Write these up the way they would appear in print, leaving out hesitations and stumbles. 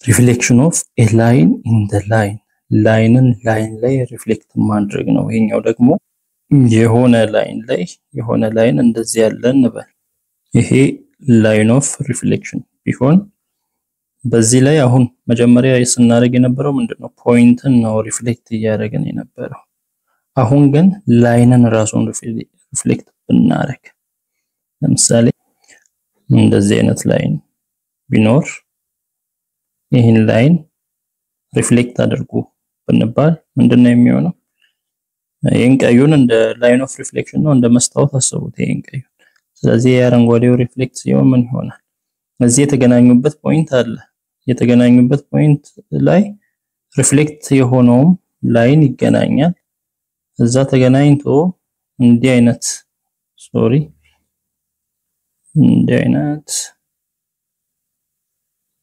reflection of a line in the line ላይንን ላይን ላይ ሪፍሌክት ማድረግ ነው። ይሄኛው ደግሞ የሆነ ላይን እንደዚህ ያለ እንበል። ይሄ ላይን ኦፍ ሪፍሌክሽን ቢሆን በዚህ ላይ አሁን መጀመሪያ ስናደርግ የነበረው ምንድነው ፖይንትን ነው ሪፍሌክት እያደረግን የነበረው። አሁን ግን ላይንን ራሱን ሪፍሌክት ብናደርግ ለምሳሌ እንደዚህ አይነት ላይን ቢኖር ይሄን ላይን ሪፍሌክት አድርጉ ብንባል ምንድነው የሚሆነው? ይሄን ቀዩን እንደ ላይን ኦፍ ሪፍሌክሽን ነው እንደ መስታወት አስቡት ይሄን ቀዩ። ስለዚህ የአረንጓዴው ሪፍሌክት ሲሆን ምን ይሆናል? እዚህ የተገናኙበት ፖይንት አለ። የተገናኙበት ፖይንት ላይ ሪፍሌክት የሆነው ላይን ይገናኛል። እዛ ተገናኝቶ እንዲህ አይነት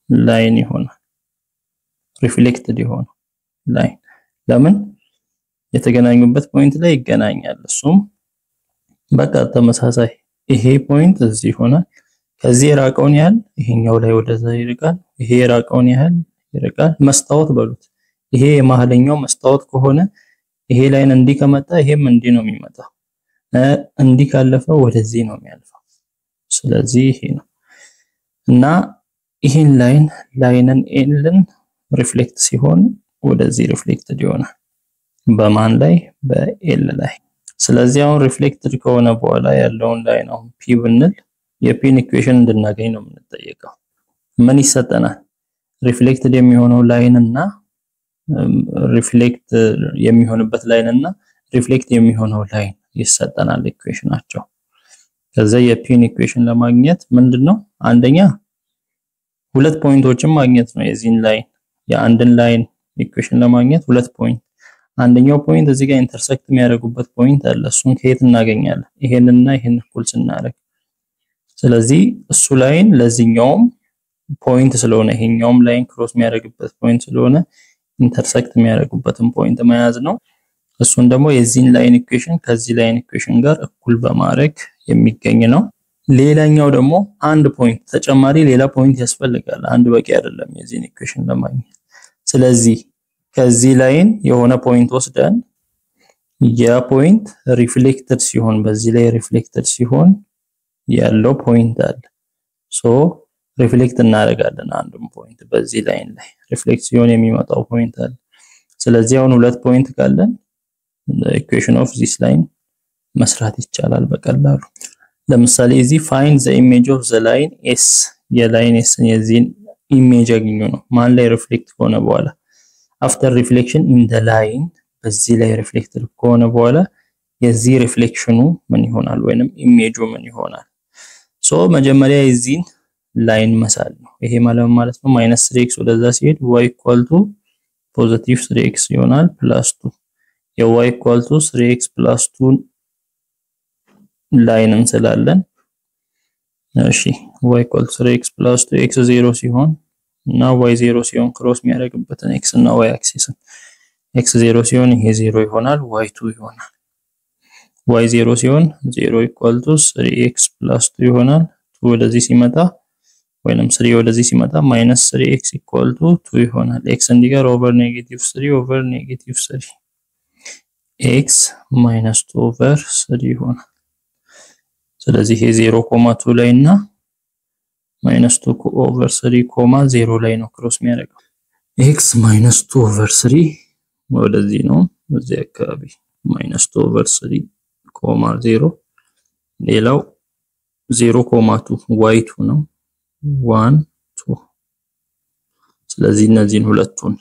ላይን ይሆናል። ሪፍሌክትድ ይሆናል ላይን ለምን የተገናኙበት ፖይንት ላይ ይገናኛል። እሱም በቃ ተመሳሳይ ይሄ ፖይንት እዚህ ይሆናል። ከዚህ የራቀውን ያህል ይሄኛው ላይ ወደዛ ይርቃል። ይሄ የራቀውን ያህል ይርቃል። መስታወት በሉት። ይሄ የማህለኛው መስታወት ከሆነ ይሄ ላይን እንዲህ ከመጣ ይሄም እንዲህ ነው የሚመጣው። እንዲህ ካለፈ ወደዚህ ነው የሚያልፈው። ስለዚህ ይሄ ነው እና ይሄን ላይንን ኤልን ሪፍሌክት ሲሆን ወደዚህ ሪፍሌክትድ ይሆናል። በማን ላይ? በኤል ላይ። ስለዚህ አሁን ሪፍሌክትድ ከሆነ በኋላ ያለውን ላይን አሁን ፒ ብንል የፒን ኢኩዌሽን እንድናገኝ ነው የምንጠየቀው። ምን ይሰጠናል? ሪፍሌክትድ የሚሆነው ላይን እና ሪፍሌክት የሚሆንበት ላይን እና ሪፍሌክት የሚሆነው ላይን ይሰጠናል ኢኩዌሽናቸው። ከዛ የፒን ኢኩዌሽን ለማግኘት ምንድነው? አንደኛ ሁለት ፖይንቶችን ማግኘት ነው የዚህን ላይን የአንድን ላይን ኢኩዌሽን ለማግኘት ሁለት ፖይንት አንደኛው ፖይንት እዚህ ጋር ኢንተርሴክት የሚያደርጉበት ፖይንት አለ። እሱን ከየት እናገኛለን? ይሄንና ይሄን እኩል ስናደርግ። ስለዚህ እሱ ላይን ለዚህኛውም ፖይንት ስለሆነ ይሄኛውም ላይን ክሮስ የሚያደርግበት ፖይንት ስለሆነ ኢንተርሴክት የሚያደርጉበትን ፖይንት መያዝ ነው። እሱን ደግሞ የዚህን ላይን ኢኩዌሽን ከዚህ ላይን ኢኩዌሽን ጋር እኩል በማድረግ የሚገኝ ነው። ሌላኛው ደግሞ አንድ ፖይንት ተጨማሪ ሌላ ፖይንት ያስፈልጋል። አንድ በቂ አይደለም የዚህን ኢኩዌሽን ለማግኘት። ስለዚህ ከዚህ ላይን የሆነ ፖይንት ወስደን ያ ፖይንት ሪፍሌክትድ ሲሆን በዚህ ላይ ሪፍሌክትድ ሲሆን ያለው ፖይንት አለ። ሪፍሌክት እናደርጋለን አንዱን ፖይንት በዚህ ላይን ላይ ሪፍሌክት ሲሆን የሚመጣው ፖይንት አለ። ስለዚህ አሁን ሁለት ፖይንት ካለን ኢኩዌሽን ኦፍ ዚስ ላይን መስራት ይቻላል በቀላሉ። ለምሳሌ እዚህ find the image of the line s የላይን s የዚህን ኢሜጅ አግኙ ነው። ማን ላይ ሪፍሌክት ከሆነ በኋላ after reflection in the line በዚህ ላይ ሪፍሌክትድ ከሆነ በኋላ የዚህ ሪፍሌክሽኑ ምን ይሆናል ወይንም ኢሜጁ ምን ይሆናል? መጀመሪያ የዚህን ላይን መሳል ነው። ይሄ ማለት ነው -3x ወደዛ ሲሄድ y +3x ይሆናል +2 y 3x + 2 ላይን እንስላለን። እሺ y 3x + 2 x 0 ሲሆን እና y 0 ሲሆን ክሮስ የሚያደርግበትን x እና y አክሲስን x 0 ሲሆን ይሄ 0 ይሆናል y 2 ይሆናል። y 0 ሲሆን 0 = 3x + 2 ይሆናል። 2 ወደዚህ ሲመጣ ወይንም 3 ወደዚህ ሲመጣ -3x = 2 ይሆናል። x እንዲጋር ኦቨር -3 ኦቨር -3 x -2 ኦቨር 3 ይሆናል። ስለዚህ ይሄ 0.2 ላይ እና -2 ኦቨር 3 0 ላይ ነው ክሮስ የሚያደርገው። x -2 ኦቨር 3 ወደዚህ ነው እዚህ አካባቢ -2 ኦቨር 3 0 ሌላው 0.2 y2 ነው 1 2 ስለዚህ እነዚህን ሁለቱን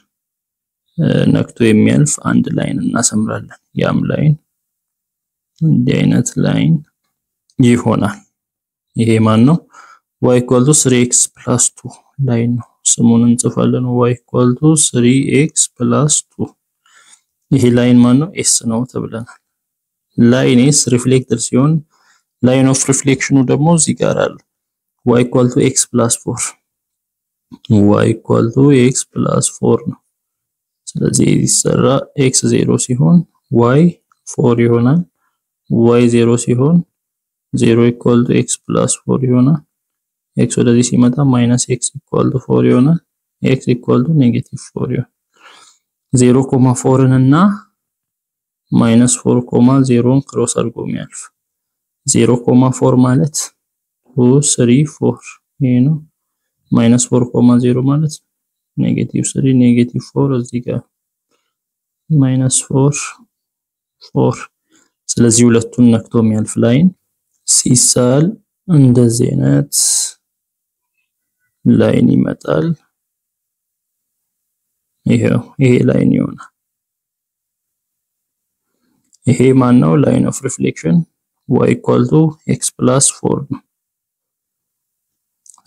ነክቶ የሚያልፍ አንድ ላይን እናሰምራለን። ያም ላይን እንዲህ አይነት ላይን ይሆናል። ይሄ ማን ነው? y = 3x + 2 ላይን ነው። ስሙን እንጽፋለን y = 3x + 2 ይሄ ላይን ማን ነው? s ነው ተብለናል። ላይን s ሪፍሌክትድ ሲሆን ላይን ኦፍ ሪፍሌክሽኑ ደግሞ እዚህ ጋር አለ y = x + 4 y = x + 4 ነው። ስለዚህ ይሰራ x 0 ሲሆን y 4 ይሆናል። y 0 ሲሆን 0 = x + 4 ይሆናል። x ወደዚህ ሲመጣ -x = 4 ይሆናል። x equal to -4 ይሆናል 0.4 እና -4.0 ክሮስ አድርጎ የሚያልፍ 0.4 ማለት 2 3 4 ይሄ ነው -4.0 ማለት -3 -4 እዚህ ጋር -4 4 ስለዚህ ሁለቱን ነክቶ የሚያልፍ ላይን ሲሳል እንደዚህ አይነት ላይን ይመጣል ይሄ ላይን ይሆናል ይሄ ማን ነው ላይን ኦፍ ሪፍሌክሽን y equal to x plus 4 ነው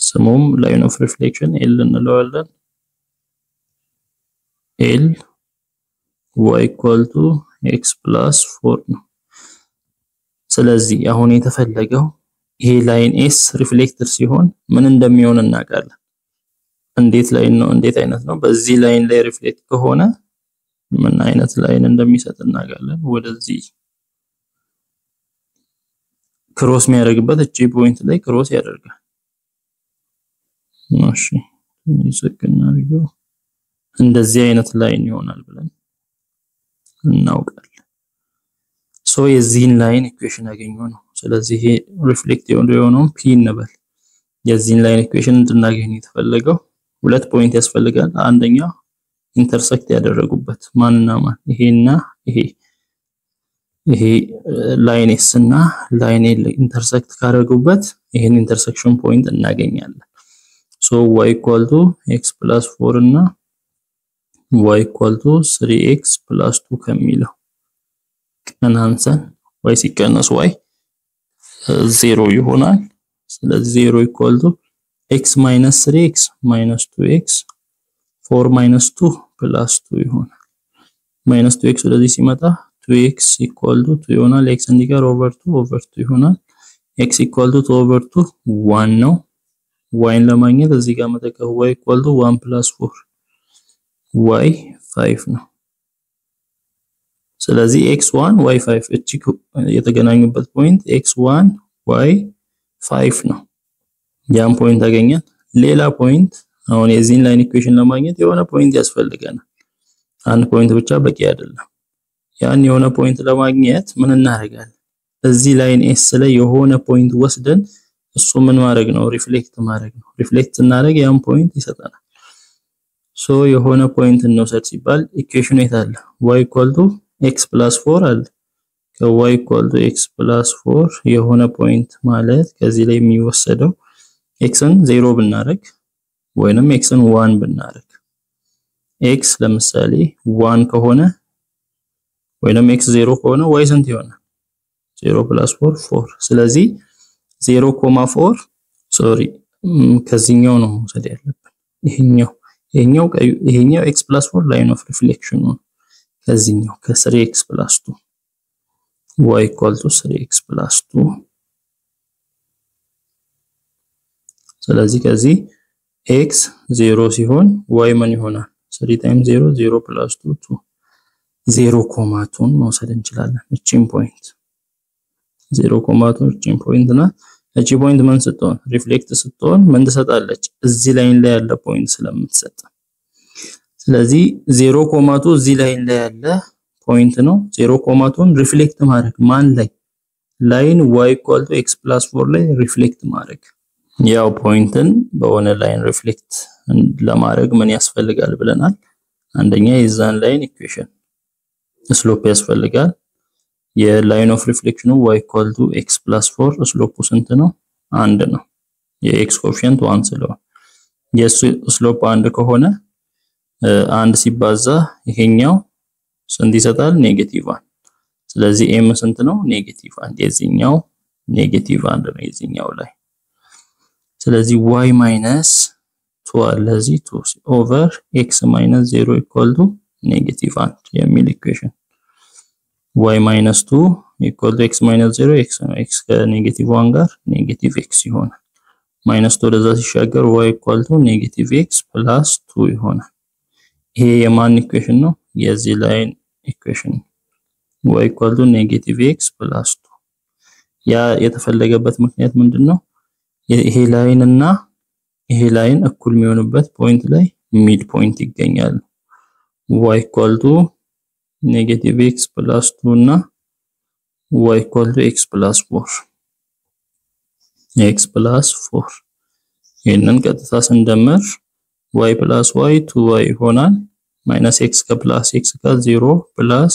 ስሙም ላይን ኦፍ ሪፍሌክሽን l እንለዋለን l y equal to x plus 4 ነው ስለዚህ አሁን የተፈለገው ይሄ ላይን s ሪፍሌክተር ሲሆን ምን እንደሚሆን እናውቃለን እንዴት አይነት ነው በዚህ ላይን ላይ ሪፍሌክት ከሆነ ምን አይነት ላይን እንደሚሰጥ እናውቃለን ወደዚህ ክሮስ የሚያደርግበት እቺ ፖይንት ላይ ክሮስ ያደርጋል እሺ ይሰከና አድርገው እንደዚህ አይነት ላይን ይሆናል ብለን እናውቃለን ሶ የዚህን ላይን ኢኩዌሽን አገኘው ነው ስለዚህ ይሄ ሪፍሌክት የሆነው p እንበል የዚህን ላይን ኢኩዌሽን እንድናገኝ የተፈለገው ሁለት ፖይንት ያስፈልጋል አንደኛ ኢንተርሰክት ያደረጉበት ማንና ማን ይሄና ይሄ ላይን s እና ላይን l ኢንተርሰክት ካደረጉበት ይሄን ኢንተርሴክሽን ፖይንት እናገኛለን ሶ y equal to x plus 4 እና y equal to 3x plus 2 ከሚለው ቀናንሰን y ሲቀነስ y 0 ይሆናል ስለዚህ 0 equal to x minus 3x minus 2x 4 minus 2 plus 2 ይሆናል minus 2x ወደዚህ ሲመጣ 2x equal to 2 ይሆናል x እንዲቀር over 2 ይሆናል x equal to 2 over 2 1 ነው y ለማግኘት እዚህ ጋር መተካው y equal to 1 plus 4 y 5 ነው ስለዚህ x1 y5 እቺ የተገናኙበት ፖይንት x1 y5 ነው ያን ፖይንት አገኘን ሌላ ፖይንት አሁን የዚህን ላይን ኢኩዌሽን ለማግኘት የሆነ ፖይንት ያስፈልገናል አንድ ፖይንት ብቻ በቂ አይደለም ያን የሆነ ፖይንት ለማግኘት ምን እናደርጋለን እዚህ ላይን s ላይ የሆነ ፖይንት ወስደን እሱ ምን ማድረግ ነው ሪፍሌክት ማድረግ ነው ሪፍሌክት እናደርግ ያን ፖይንት ይሰጣናል ሶ የሆነ ፖይንት እንወስድ ሲባል ኢኩዌሽኑ የታለ y equal to x plus 4 አለ y equal to x plus 4 የሆነ ፖይንት ማለት ከዚህ ላይ የሚወሰደው xን 0 ብናረግ ወይንም xን 1 ብናረግ x ለምሳሌ 1 ከሆነ ወይንም x 0 ከሆነ y ስንት ይሆናል 0 plus 4 4 ስለዚህ 0.4 ሶሪ ከዚህኛው ነው መውሰድ ያለብን ይሄኛው x plus 4 ላይን ኦፍ ሪፍሌክሽን ነው ከዚህኛው ከ3x plus 2 y equal to 3x plus 2 ስለዚህ ከዚህ x 0 ሲሆን y ምን ይሆናል 3 times 0 0 plus 2 0.2 መውሰድ እንችላለን እቺን ፖይንት 0.2 እቺን ፖይንት እና እቺ ፖይንት ምን ስትሆን ሪፍሌክት ስትሆን ምን ትሰጣለች እዚህ ላይን ላይ ያለ ፖይንት ስለምትሰጥ ስለዚህ 0.2 እዚህ ላይን ላይ ያለ ፖይንት ነው 0.2ን ሪፍሌክት ማድረግ ማን ላይ ላይን y equal to x plus 4 ላይ ሪፍሌክት ማድረግ ያው ፖይንትን በሆነ ላይን ሪፍሌክት ለማድረግ ምን ያስፈልጋል ብለናል አንደኛ የዛን ላይን ኢኩዌሽን ስሎፕ ያስፈልጋል የላይን ኦፍ ሪፍሌክሽኑ y equal to x plus 4 ስሎፑ ስንት ነው 1 ነው የx ኮኤፊሺየንት 1 ስለሆነ የሱ ስሎፕ 1 ከሆነ 1 ሲባዛ ይሄኛው ስንት ይሰጣል -1 ስለዚህ m ስንት ነው -1 የዚህኛው -1 ነው የዚህኛው ላይ ስለዚህ y minus 2 ለዚህ 2 over x minus 0 equal to -1 የሚል ኢኩዌሽን y minus 2 equal to x minus 0 x ከ-1 ጋር -x ይሆናል minus 2 ወደዛ ሲሻገር y equal to -x plus 2 ይሆናል ይሄ የማን ኢኩዌሽን ነው የዚህ ላይን ኢኩዌሽን y equal to -x plus 2 ያ የተፈለገበት ምክንያት ምንድነው ይሄ ላይን እና ይሄ ላይን እኩል የሚሆንበት ፖይንት ላይ ሚድ ፖይንት ይገኛል y equal to negative x plus 2 እና y equal to x plus 4 x plus 4 ይሄንን ቀጥታ ስንደምር y plus y 2y ይሆናል minus x plus x 0 plus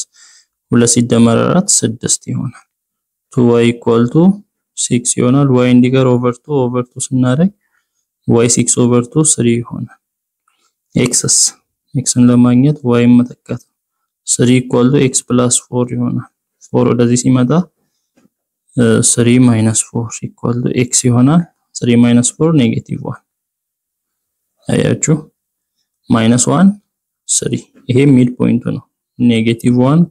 2 ሲደመር 4 6 ይሆናል 2y equal to 6 ይሆናል y እንዲቀር over 2 ስናደርግ y 6 over 2 3 ይሆናል xን ለማግኘት y መተካት 3 equal to x plus 4 ይሆናል 4 ወደዚህ ሲመጣ 3 minus 4 equal to x ይሆናል 3 minus 4 negative 1 አያችሁ minus 1 3 ይሄ ሚድ ፖይንቱ ነው negative 1,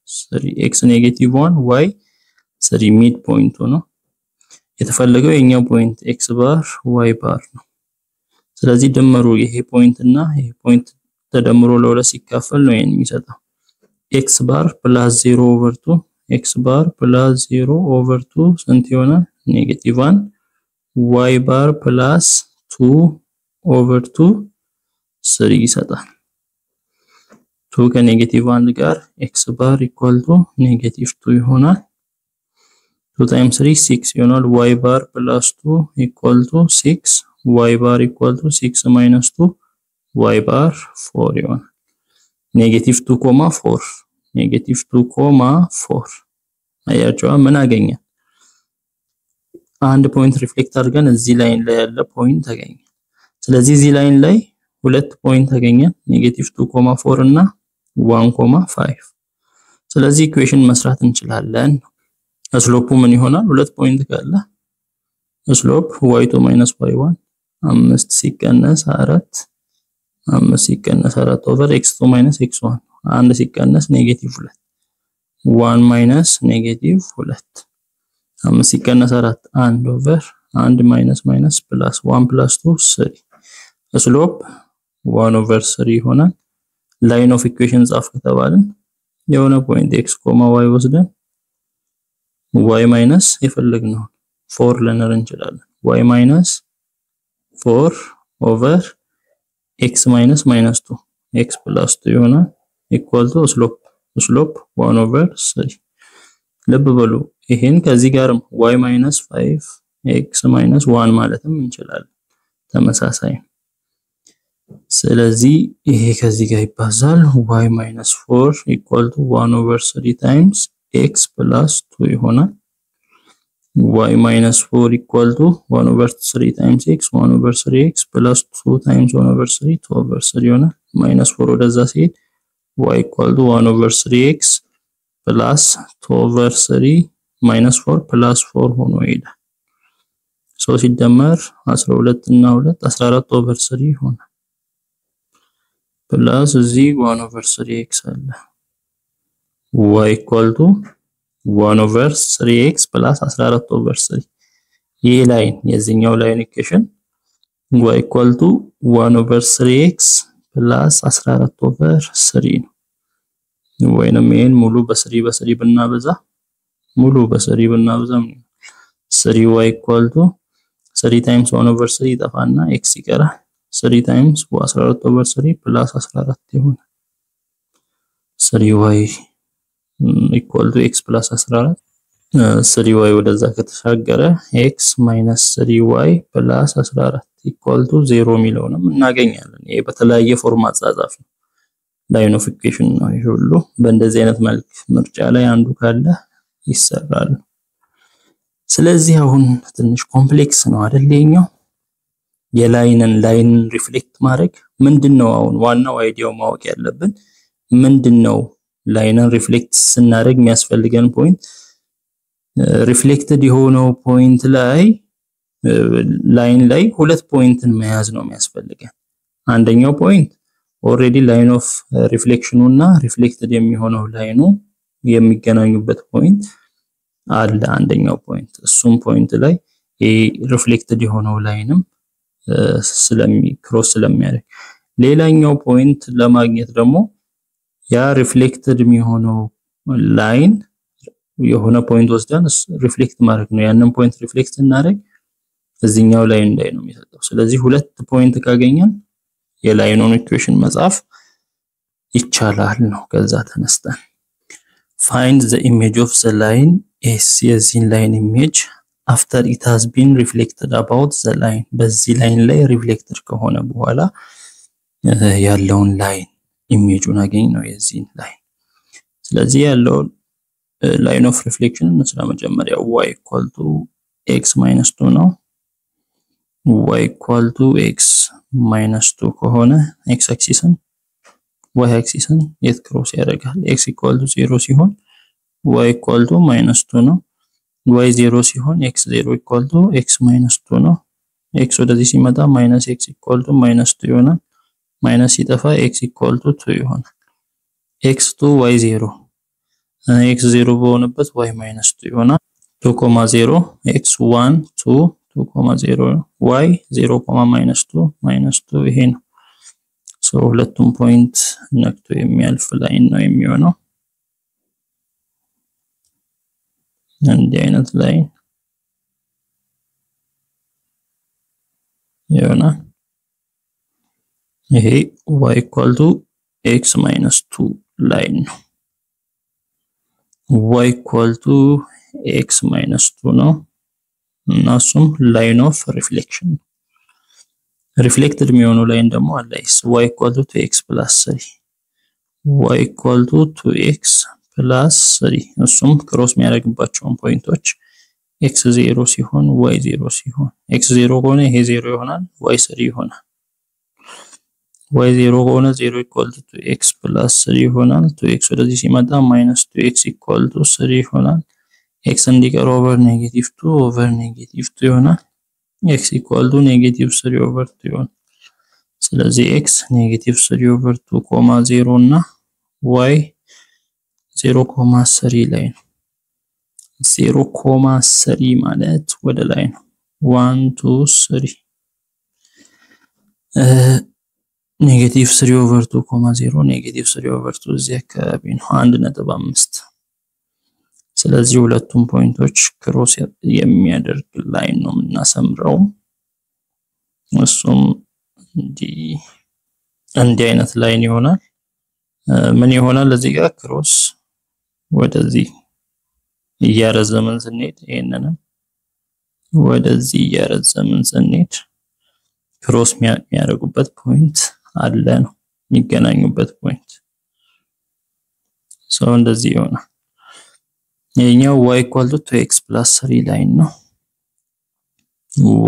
3 x negative 1 y 3 ሚድ ፖይንቱ ነው የተፈለገው የኛው ፖይንት x ባር y ባር ነው ስለዚህ ደመሩ ይሄ ፖይንት እና ይሄ ፖይንት ተደምሮ ለሁለት ሲካፈል ነው የሚሰጠው x ባር plus 0 over 2 x ባር plus 0 over 2 ስንት ይሆናል negative 1 y ባር plus 2 over 2 3 ይሰጣል 2 ከኔጌቲቭ 1 ጋር x ባር equal to negative 2 ይሆናል 2 times 3 6 ይሆናል y ባር plus 2 equal to 6 y bar equal to 6 minus 2 y bar 4 ይሆናል negative 2, 4 negative 2, 4 አያችሁ ምን አገኘ አንድ ፖይንት ሪፍሌክት አድርገን እዚህ ላይን ላይ ያለ ፖይንት አገኘ ስለዚህ እዚህ ላይን ላይ ሁለት ፖይንት አገኘ negative 2, 4 እና 1, 5 ስለዚህ ኢኩዌሽን መስራት እንችላለን ስሎፑ ምን ይሆናል ሁለት ፖይንት ካለ ስሎፕ y2 minus y1 5 ሲቀነስ 4 5 ሲቀነስ 4 over x2 minus x1 አንድ ሲቀነስ negative 2 1 minus negative 2 5 ሲቀነስ 4 1 over 1 minus minus plus 1 plus 2 3 ስሎፕ 1 over 3 ይሆናል ላይን ኦፍ ኢኩዌሽን ጻፍ ከተባልን የሆነ ፖይንት x, y ወስደን y minus የፈለግነው 4 ልንል እንችላለን y minus 4 over x minus minus 2 x plus 2 ይሆናል equal to slope 1 over 3 ልብ በሉ ይሄን ከዚህ ጋርም y minus 5 x minus 1 ማለትም እንችላለን ተመሳሳይ ስለዚህ ይሄ ከዚህ ጋር ይባዛል y minus 4 equal to 1 over 3 times x plus 2 ይሆናል y minus 4 equal to 1 over 3 times x 1 over 3x plus 2 times 1 over 3 2 over 3 ይሆናል minus 4 ወደዛ ሲሄድ y equal to 1 over 3x plus 2 over 3 minus 4 plus 4 ሆኖ ይሄዳል so ሲደመር 12 እና 2 14 over 3 ይሆናል plus እዚህ 1 over 3x አለ y equal to 1 over 3x plus 14 over 3 ይሄ ላይን የዚህኛው ላይን ኢኩዌሽን y equal to 1 over 3x plus 14 over 3 ነው ወይንም ይሄን ሙሉ በ3 ብናበዛ ሙሉ በ3 ብናበዛ 3y equal to 3 times 1 over 3 ይጠፋና x ይቀራል 3 times 14 over 3 plus 14 ይሆናል 3y equal to x plus 14 3y ወደዛ ከተሻገረ x minus 3y plus 14 equal to 0 ሚለውንም እናገኛለን ይሄ በተለያየ ፎርም አጻጻፍ ነው ላይን ኦፍ ኢኩዌሽን ነው ይሄ ሁሉ በእንደዚህ አይነት መልክ ምርጫ ላይ አንዱ ካለ ይሰራል ስለዚህ አሁን ትንሽ ኮምፕሌክስ ነው አይደል የኛው የላይንን ሪፍሌክት ማድረግ ምንድነው አሁን ዋናው አይዲያው ማወቅ ያለብን ምንድነው ላይንን ሪፍሌክት ስናደርግ የሚያስፈልገን ፖይንት ሪፍሌክትድ የሆነው ፖይንት ላይ ላይን ላይ ሁለት ፖይንትን መያዝ ነው የሚያስፈልገን አንደኛው ፖይንት ኦሬዲ ላይን ኦፍ ሪፍሌክሽኑና ሪፍሌክትድ የሚሆነው ላይኑ የሚገናኙበት ፖይንት አለ አንደኛው ፖይንት እሱም ፖይንት ላይ ሪፍሌክትድ የሆነው ላይንም ክሮስ ስለሚያደርግ ሌላኛው ፖይንት ለማግኘት ደግሞ ያ ሪፍሌክትድ የሚሆነው ላይን የሆነ ፖይንት ወስደን ሪፍሌክት ማድረግ ነው ያንን ፖይንት ሪፍሌክት እናደርግ እዚህኛው ላይን ላይ ነው የሚሰጠው ስለዚህ ሁለት ፖይንት ካገኘን የላይኑን ኢኩዌሽን መጻፍ ይቻላል ነው። ከዛ ተነስተን find the image of the line S የዚህን ላይን ኢሜጅ after it has been reflected about the line በዚህ ላይን ላይ ሪፍሌክትድ ከሆነ በኋላ ያለውን ላይን ኢሜጁን አገኝ ነው የዚህን ላይን። ስለዚህ ያለው line of reflection እንስራ መጀመሪያ y equal to x minus 2 ነው። y equal to x minus 2 ከሆነ x axisን y axisን የት ክሮስ ያደርጋል? x equal to 0 ሲሆን y equal to minus 2 ነው። y 0 ሲሆን x 0 equal to x minus 2 ነው። x ወደዚህ ሲመጣ minus x equal to minus 2 ይሆናል። minus ሲጠፋ x equal to 2 ይሆናል። x 2 y 0 x 0 በሆነበት y minus 2 ይሆናል። 2,0 x 1 2 2,0 y 0, minus 2 ይሄ ነው። so ሁለቱም ፖይንት ነክቶ የሚያልፍ ላይን ነው የሚሆነው። እንዲህ አይነት ላይን ይሆናል። ይሄ y equal to x minus 2 ላይን ነው። y equal to x minus 2 ነው እና እሱም line of reflection reflected የሚሆነው ላይን ደግሞ አለ y equal to 2x plus 3 y equal to 2x plus 3 እሱም ክሮስ የሚያደርግባቸውን ፖይንቶች x 0 ሲሆን y 0 ሲሆን x 0 ከሆነ ይሄ 0 ይሆናል y 3 ይሆናል። y 0 ከሆነ 0 equal to 2x plus 3 ይሆናል። 2x ወደዚህ ሲመጣ minus 2x equal to 3 ይሆናል። x እንዲቀር over negative 2 over negative 2 ይሆናል። x equal to negative 3 over 2 ይሆናል። ስለዚህ x negative 3 over 2, 0 እና y 0,3 ላይ ነው። 0,3 ማለት ወደ ላይ ነው 1 2 3 negative 3 over 2, 0 negative 3 over 2 እዚህ አካባቢ ነው 1.5 ስለዚህ ሁለቱም ፖይንቶች ክሮስ የሚያደርግ ላይን ነው የምናሰምረው። እሱም እንዲህ አይነት ላይን ይሆናል። ምን ይሆናል? እዚህ ጋር ክሮስ ወደዚህ እያረዘመን ስንሄድ ይሄንንም ወደዚህ እያረዘመን ስንሄድ ክሮስ የሚያደርጉበት ፖይንት አለ ነው የሚገናኙበት ፖይንት። so እንደዚህ ይሆናል። ይሄኛው y equal to 2x plus 3 ላይን ነው።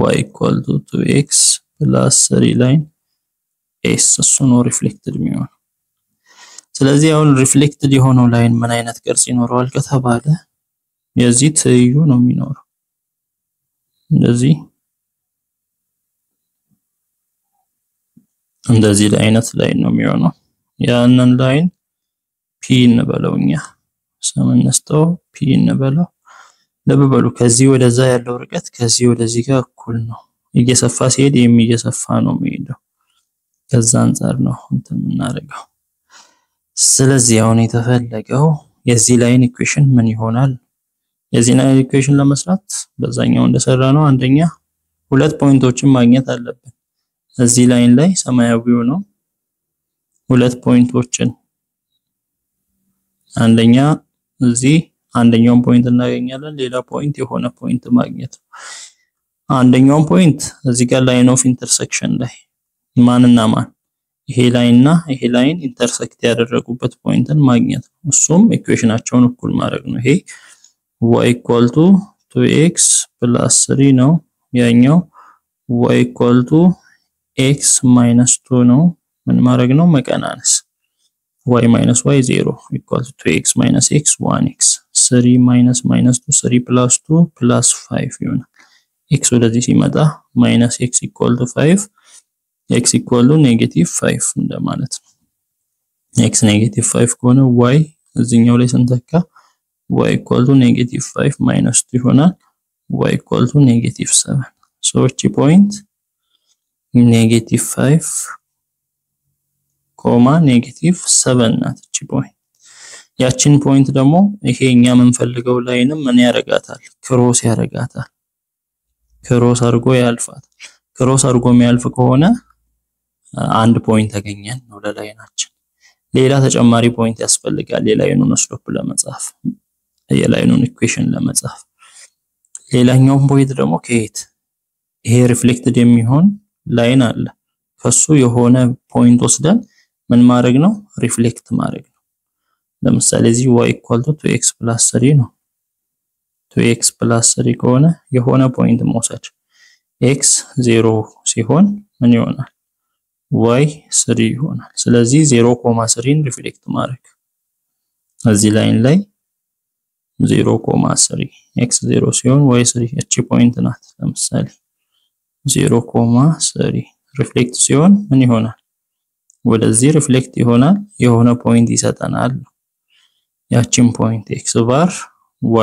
y equal to 2x plus 3 ላይን s እሱ ነው ሪፍሌክትድ የሚሆነው። ስለዚህ አሁን ሪፍሌክትድ የሆነው ላይን ምን አይነት ቅርጽ ይኖረዋል ከተባለ የዚህ ትይዩ ነው የሚኖረው። እንደዚህ አይነት ላይን ነው የሚሆነው። ያንን ላይን p እንበለውኛ ሰመነስተው p እንበለው። ለበበሉ ከዚህ ወደዛ ያለው ርቀት ከዚህ ወደዚህ ጋር እኩል ነው። እየሰፋ ሲሄድ የሚየሰፋ ነው የሚሄደው። ከዛ አንፃር ነው እንትን እናደርገው። ስለዚህ አሁን የተፈለገው የዚህ ላይን ኢኩዌሽን ምን ይሆናል? የዚህ ላይን ኢኩዌሽን ለመስራት በዛኛው እንደሰራ ነው አንደኛ ሁለት ፖይንቶችን ማግኘት አለብን። እዚህ ላይን ላይ ሰማያዊው ነው ሁለት ፖይንቶችን አንደኛ እዚህ አንደኛውን ፖይንት እናገኛለን። ሌላ ፖይንት የሆነ ፖይንት ማግኘት ነው። አንደኛውን ፖይንት እዚህ ጋር ላይን ኦፍ ኢንተርሴክሽን ላይ ማንና ማን ይሄ ላይንና ይሄ ላይን ኢንተርሴክት ያደረጉበት ፖይንትን ማግኘት ነው። እሱም ኢኩዌሽናቸውን እኩል ማድረግ ነው። ይሄ y equal to 2x plus 3 ነው። ያኛው y equal to x minus 2 ነው። ምን ማድረግ ነው? መቀናነስ y minus y 0 equal to 2x minus x 1x 3 minus 2 3 plus 2 plus 5 ይሆናል። x ወደዚህ ሲመጣ minus x equal to 5 x equal to negative 5 እንደማለት ነው። x negative 5 ከሆነ y እዚህኛው ላይ ስንተካ y equal to negative 5 minus 2 ይሆናል። y equal to negative 7 so እቺ ፖይንት negative 5 negative 7 ናት እቺ ፖይንት። ያቺን ፖይንት ደግሞ ይሄኛ የምንፈልገው ላይንም ምን ያረጋታል? ክሮስ ያረጋታል። ክሮስ አርጎ ያልፋል። ክሮስ አርጎ የሚያልፍ ከሆነ አንድ ፖይንት አገኘን ነው ለላይናችን ሌላ ተጨማሪ ፖይንት ያስፈልጋል የላይኑን ስሎፕ ለመጻፍ የላይኑን ኢኩዌሽን ለመጻፍ ሌላኛው ፖይንት ደግሞ ከየት ይሄ ሪፍሌክትድ የሚሆን ላይን አለ ከሱ የሆነ ፖይንት ወስደን ምን ማድረግ ነው ሪፍሌክት ማድረግ ነው ለምሳሌ እዚህ y = 2x + 3 ነው 2x + 3 ከሆነ የሆነ ፖይንት መውሰድ x 0 ሲሆን ምን ይሆናል y 3 ይሆናል ስለዚህ 0.3ን ሪፍሌክት ማድረግ እዚህ ላይን ላይ 0.3 x 0 ሲሆን y 3 እቺ ፖይንት ናት ለምሳሌ 0.3 ሪፍሌክት ሲሆን ምን ይሆናል ወደዚህ ሪፍሌክት ይሆናል የሆነ ፖይንት ይሰጠናል ያቺን ፖይንት x ባር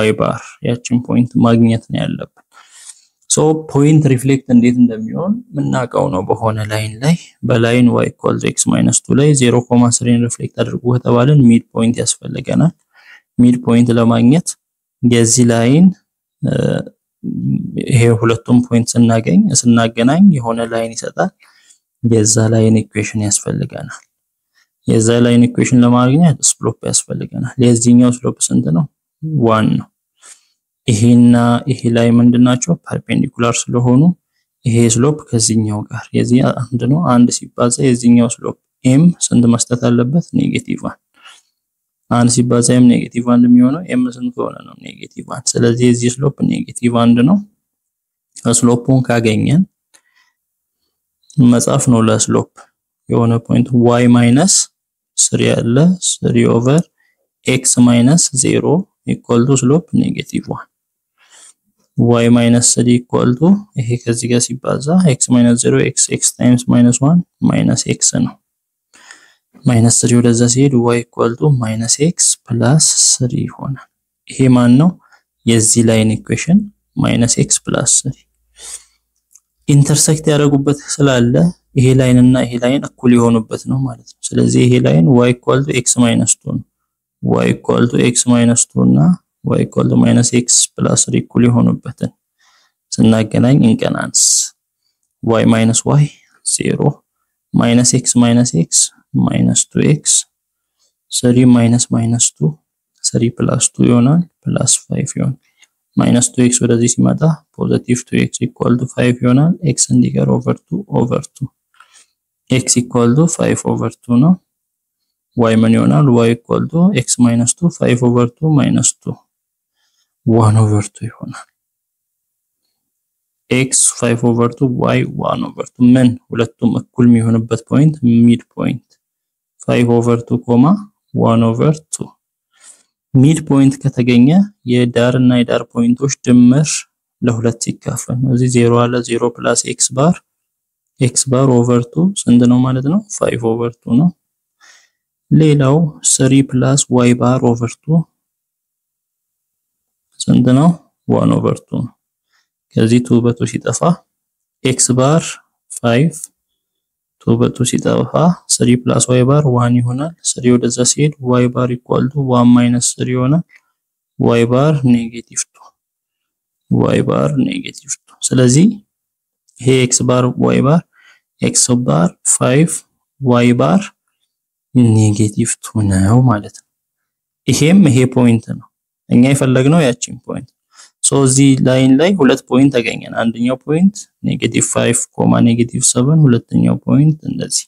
y ባር ያቺን ፖይንት ማግኘት ነው ያለብን ሶ ፖይንት ሪፍሌክት እንዴት እንደሚሆን ምናቀው ነው በሆነ ላይን ላይ በላይን y = x - 2 ላይ 0.3 ሪፍሌክት አድርጎ ተባለን ሚድ ፖይንት ያስፈልገናል ሚድ ፖይንት ለማግኘት የዚህ ላይን ይሄ ሁለቱም ፖይንት ስናገናኝ የሆነ ላይን ይሰጣል የዛ ላይን ኢኩዌሽን ያስፈልገናል የዛ ላይን ኢኩዌሽን ለማግኘት ስሎፕ ያስፈልገናል የዚህኛው ስሎፕ ስንት ነው 1 ነው ይሄና ይሄ ላይ ምንድናቸው ፐርፔንዲኩላር ስለሆኑ ይሄ ስሎፕ ከዚህኛው ጋር የዚህ አንድ ነው አንድ ሲባዛ የዚህኛው ስሎፕ m ስንት መስጠት አለበት -1 አንድ ሲባዛ m -1 የሚሆነው m ስንት ሆነ ነው -1 ስለዚህ የዚህ ስሎፕ -1 ነው ስሎፑን ካገኘን መጻፍ ነው ለስሎፕ የሆነ ፖይንት y - 3 ያለ 3 / x - 0 = ስሎፕ -1 y - 3 = ይሄ ከዚህ ጋር ሲባዛ x - 0 x times -1 - x ነው -3 ወደዛ ሲሄድ y = -x + 3 ይሆናል ይሄ ማን ነው የዚህ ላይን ኢኩዌሽን -x + 3 ኢንተርሴክት ያደርጉበት ስላለ ይሄ ላይን እና ይሄ ላይን እኩል የሆኑበት ነው ማለት ነው ስለዚህ ይሄ ላይን y = x - 2 ነው y = x - 2 እና y = -x + 3 እኩል የሆኑበትን ስናገናኝ እንቀናንስ y - y 0 -x - x -2x 3 -2 3 + 2 ይሆናል +5 ይሆናል -2x ወደዚህ ሲመጣ +2x = 5 ይሆናል x እንዲቀር /2 x = 5/2 ነው y ምን ይሆናል y = x - 2 5/2 -2 1/2 ይሆናል x 5/2 y 1/2 ምን ሁለቱም እኩል የሚሆንበት ፖይንት ሚድ ፖይንት 5/2 1/2 ሚድ ፖይንት ከተገኘ የዳር እና የዳር ፖይንቶች ድምር ለሁለት ሲካፈል ነው እዚህ 0 አለ 0 + x ባር /2 ስንት ነው ማለት ነው 5/2 ነው ሌላው 3 + y ባር /2 ስንት ነው 1/2 ነው ከዚህ 2 በ2 ሲጠፋ x ባር 5 2 በ2 ሲጠፋ 3 + y ባር 1 ይሆናል 3 ወደዛ ሲሄድ y ባር = 1 - 3 ይሆናል y ባር -2 y ባር -2 ስለዚህ ይሄ x ባር y ባር x ባር 5 y ባር -2 ነው ማለት ነው ይሄ ፖይንት ነው እኛ የፈለግነው ያቺን ፖይንት ሶ እዚህ ላይን ላይ ሁለት ፖይንት አገኘን አንደኛው ፖይንት -5, -7 ሁለተኛው ፖይንት እንደዚህ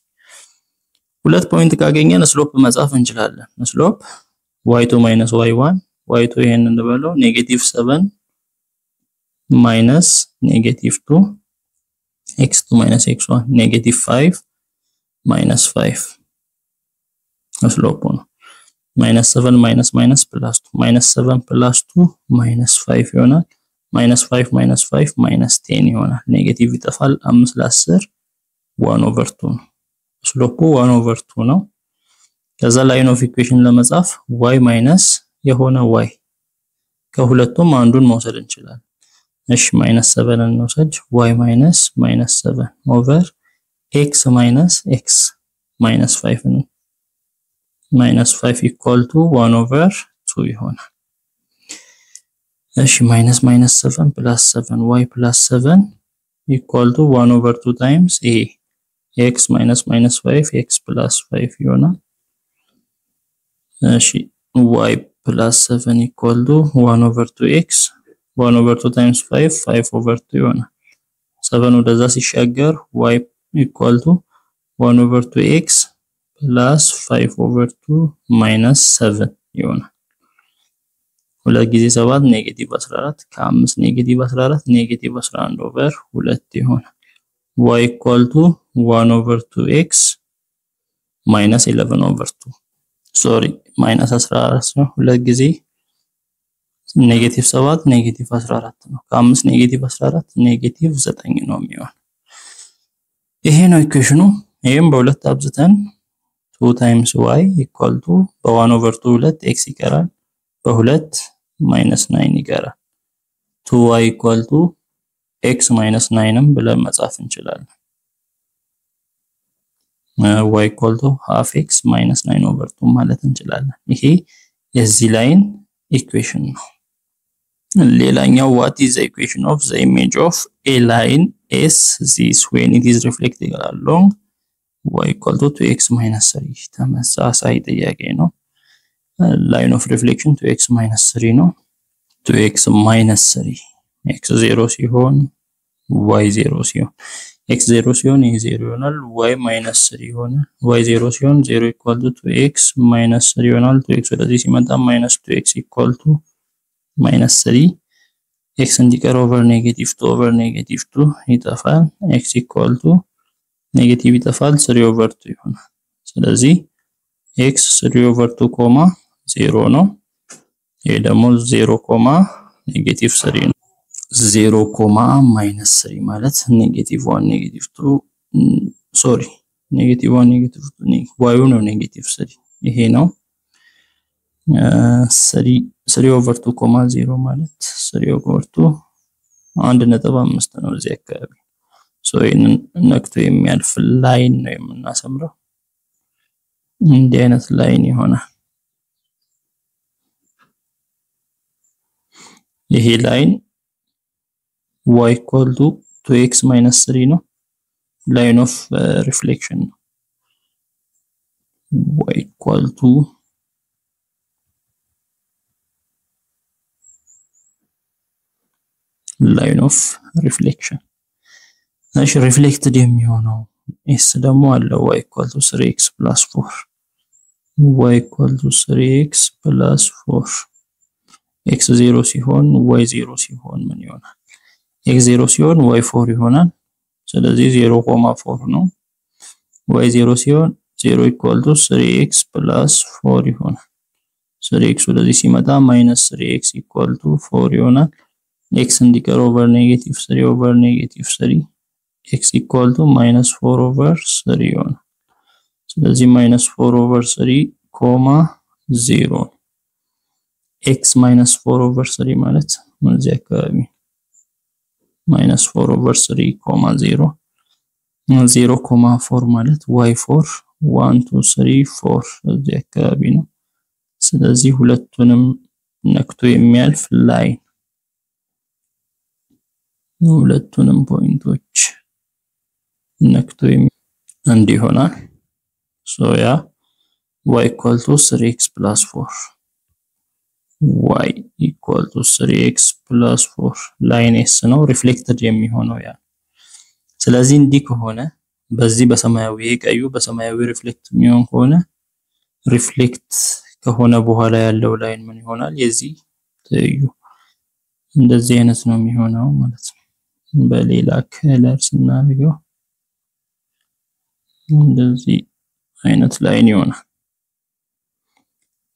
ሁለት ፖይንት ካገኘን ስሎፕ መጻፍ እንችላለን ስሎፕ y2 - y1 y2 ይሄን እንበለው -7 -2 x2 - x1 -5 -5 ስሎፕ ነው -7 - +2 -7 + 2 -5 ይሆናል -5 -5 -10 ይሆናል ኔጌቲቭ ይጠፋል 5 ለ10 1/2 ነው ስሎፑ 1/2 ነው ከዛ ላይን ኦፍ ኢኩዌሽን ለመጻፍ y ማይነስ የሆነ y ከሁለቱም አንዱን መውሰድ እንችላለን እሺ -7 እንውሰድ y -7 ኦቨር x -x -5 ነው -5 = 1/2 ይሆናል እሺ -7 + 7 y + 7 = 1/2 times a x minus 5 x plus 5 ይሆናል እሺ y plus 7 equal to 1 over 2x 1 over 2 times 5 5 over 2 ይሆናል 7 ወደዛ ሲሻገር y equal to 1 over 2x plus 5 over 2 minus 7 ይሆናል ሁለት ጊዜ 7 ኔጌቲቭ 14 ከ5 ኔጌቲቭ 14 ኔጌቲቭ 11 over 2 ይሆናል y equal to 1 over 2x minus 11 over 2 sorry minus 14 ነው ሁለት ጊዜ ኔጌቲቭ 7 ኔጌቲቭ 14 ነው ከ5 ኔጌቲቭ 14 ኔጌቲቭ 9 ነው የሚሆነው ይሄ ነው ኢኩዌሽኑ ይሄም በሁለት አብዝተን 2 times y equal to በ1 over 2 x ይቀራል በ2 minus 9 ይቀራል 2y equal to x minus 9 ብለን መጻፍ እንችላለን y equal to half x minus 9 over 2 ማለት እንችላለን ይሄ የዚህ ላይን ኢኩዌሽን ነው ሌላኛው what is the equation of the image of a line s this when it is reflected along y equal to 2x minus 3 ተመሳሳይ ጥያቄ ነው line of reflection 2x minus 3 ነው 2x minus 3 x 0 ሲሆን y 0 ሲሆን x 0 ሲሆን ይሄ 0 ይሆናል y minus 3 ይሆናል y 0 ሲሆን 0 equal to 2x minus 3 ይሆናል 2x ወደዚህ ሲመጣ minus 2x equal to minus 3 x እንዲቀር over negative 2 over negative 2 ይጠፋል x equal to negative ይጠፋል 3 over 2 ይሆናል ስለዚህ x 3 over 2, 0 ነው ይሄ ደግሞ 0, negative 3 ነው 0, minus 3 ማለት negative 1 negative 2 sorry negative 1 negative 2 y ነው negative 3 ይሄ ነው 3 over 2, 0 ማለት 3 over 2 1.5 ነው እዚህ አካባቢ ሶ ይሄንን ነክቶ የሚያልፍ ላይን ነው የምናሰምረው እንዲህ አይነት ላይን ይሆናል ይሄ ላይን y equal to 2x minus 3 ነው line of reflection ነው y equal to line of reflection እሺ reflected የሚሆነው s ደግሞ አለ y equal to 3x plus 4 y equal to 3x plus 4 x 0 ሲሆን y 0 ሲሆን ምን ይሆናል x 0 ሲሆን y 4 ይሆናል ስለዚህ 0, 4 ነው y 0 ሲሆን 0 equal to 3x plus 4 ይሆናል 3x ወደዚህ ሲመጣ minus 3x equal to 4 ይሆናል x እንዲቀር over negative 3 over negative 3 x equal to minus 4 over 3 ይሆናል ስለዚህ minus 4 over 3, 0 x minus 4 over 3 ማለት እዚህ አካባቢ minus 4 over 3, 0 0, 4 ማለት y4 1, 2, 3, 4 እዚህ አካባቢ ነው ስለዚህ ሁለቱንም ነክቶ የሚያልፍ ላይን ሁለቱንም ፖይንቶች ነክቶ እንዲሆናል ሶ ያ y equal to 3x plus 4 y equal to 3x plus 4 line s ነው reflected የሚሆነው ያ ስለዚህ እንዲህ ከሆነ በዚህ በሰማያዊ ቀዩ በሰማያዊ ሪፍሌክት የሚሆን ከሆነ ሪፍሌክት ከሆነ በኋላ ያለው ላይን ምን ይሆናል የዚህ ትዩ እንደዚህ አይነት ነው የሚሆነው ማለት ነው በሌላ ከለር ስናደርገው እንደዚህ አይነት ላይን ይሆናል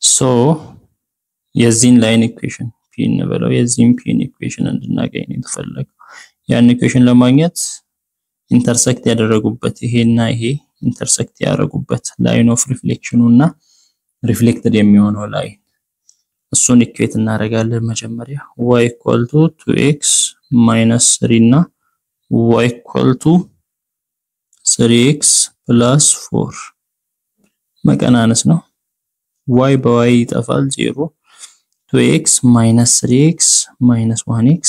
ሶ የዚህን ላይን ኢኩዌሽን p እንበለው የዚህን p ኢኩዌሽን እንድናገኝ የተፈለገው ያን ኢኩዌሽን ለማግኘት ኢንተርሰክት ያደረጉበት ይሄና ይሄ ኢንተርሰክት ያደረጉበት ላይን ኦፍ ሪፍሌክሽኑና ሪፍሌክትድ የሚሆነው ላይን እሱን ኢኩዌት እናደርጋለን መጀመሪያ y equal to 2x minus 3 እና y equal to 3x plus 4 መቀናነስ ነው y በy ይጠፋል 0 2x minus 3x minus 1x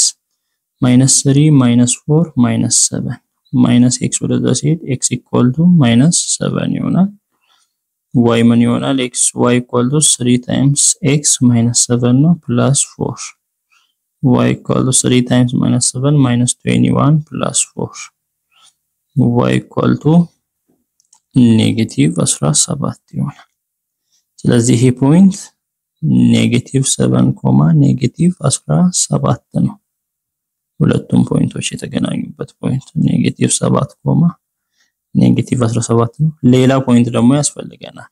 minus 3 minus 4 minus 7 minus x ወደዛ ሲሄድ x equal to minus 7 ይሆናል y ምን ይሆናል x y equal to 3 times x minus 7 ነው plus 4 y equal to 3 times minus 7 minus 21 plus 4 y equal to negative 17 ይሆናል ስለዚህ ይሄ ፖይንት negative 7, negative 17 ነው ሁለቱም ፖይንቶች የተገናኙበት ፖይንት negative 7, negative 17 ነው ሌላ ፖይንት ደግሞ ያስፈልገናል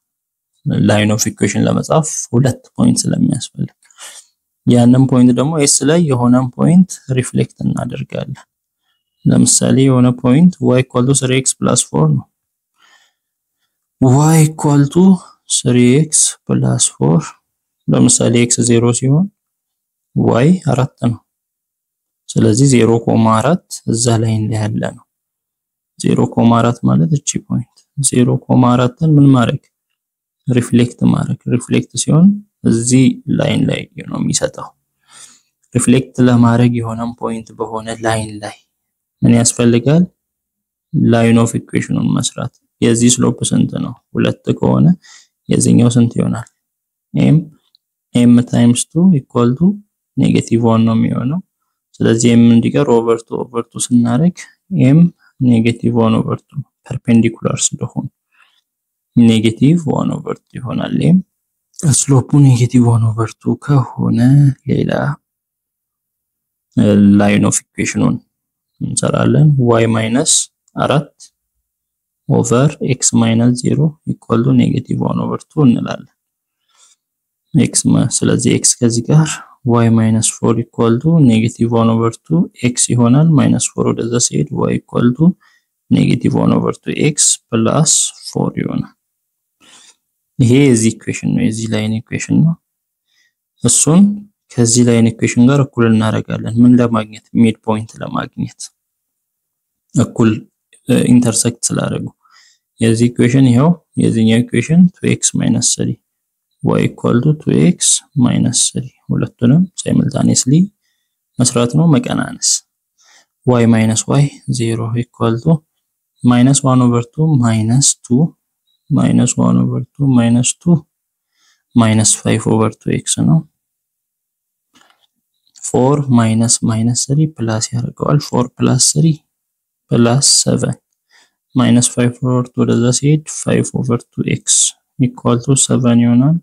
ላይን ኦፍ ኢኩዌሽን ለመጻፍ ሁለት ፖይንት ስለሚያስፈልግ ያንን ፖይንት ደግሞ s ላይ የሆነን ፖይንት ሪፍሌክት እናደርጋለን ለምሳሌ የሆነ ፖይንት y equal to 3x plus 4 ነው y equal to 3x plus 4 ለምሳሌ x 0 ሲሆን y 4 ነው ስለዚህ 0.4 እዛ ላይ ያለ ነው 0.4 ማለት እቺ ፖይንት 0.4ን ምን ማድረግ ሪፍሌክት ሲሆን እዚህ ላይን ላይ ነው የሚሰጠው ሪፍሌክት ለማድረግ የሆነን ፖይንት በሆነ ላይን ላይ ምን ያስፈልጋል ላይን ኦፍ ኢኩዌሽኑን መስራት የዚህ ስሎፕ ስንት ነው 2 ከሆነ የዚህኛው ስንት ይሆናል m times 2 equal to negative 1 ነው የሚሆነው ስለዚህ m እንዲቀር over 2 ስናደርግ m negative 1 over 2 perpendicular ስለሆነ negative 1 over 2 ይሆናል ስሎፑ negative 1 over 2 ከሆነ ሌላ ላይን ኦፍ ኢኩዌሽኑን እንሰራለን y minus 4 over x minus 0 equal to negative 1 over 2 እንላለን x ስለዚህ x ከዚህ ጋር y minus 4 equal to negative 1 over 2 x ይሆናል minus 4 ወደዛ ሲሄድ y equal to negative 1 over 2 x plus 4 ይሆናል ይሄ የዚህ ኢኩዌሽን ነው የዚህ ላይን ኢኩዌሽን ነው እሱን ከዚህ ላይን ኢኩዌሽን ጋር እኩል እናደርጋለን ምን ለማግኘት ሚድ ፖይንት ለማግኘት እኩል ኢንተርሴክት ስላደረጉ የዚህ ኢኩዌሽን ይሄው የዚህኛው ኢኩዌሽን 2x minus 3 y equal to 2x minus 3 ሁለቱንም simultaneously መስራት ነው መቀናነስ y minus y 0 equal to minus 1 over 2 minus 2 minus 1 over 2 minus 2 minus 5 over 2x ነው 4 minus 3 plus ያደርገዋል 4 plus 3 plus 7 minus 5 over 2 ወደዛ ሲሄድ 5 over 2x equal to 7 ይሆናል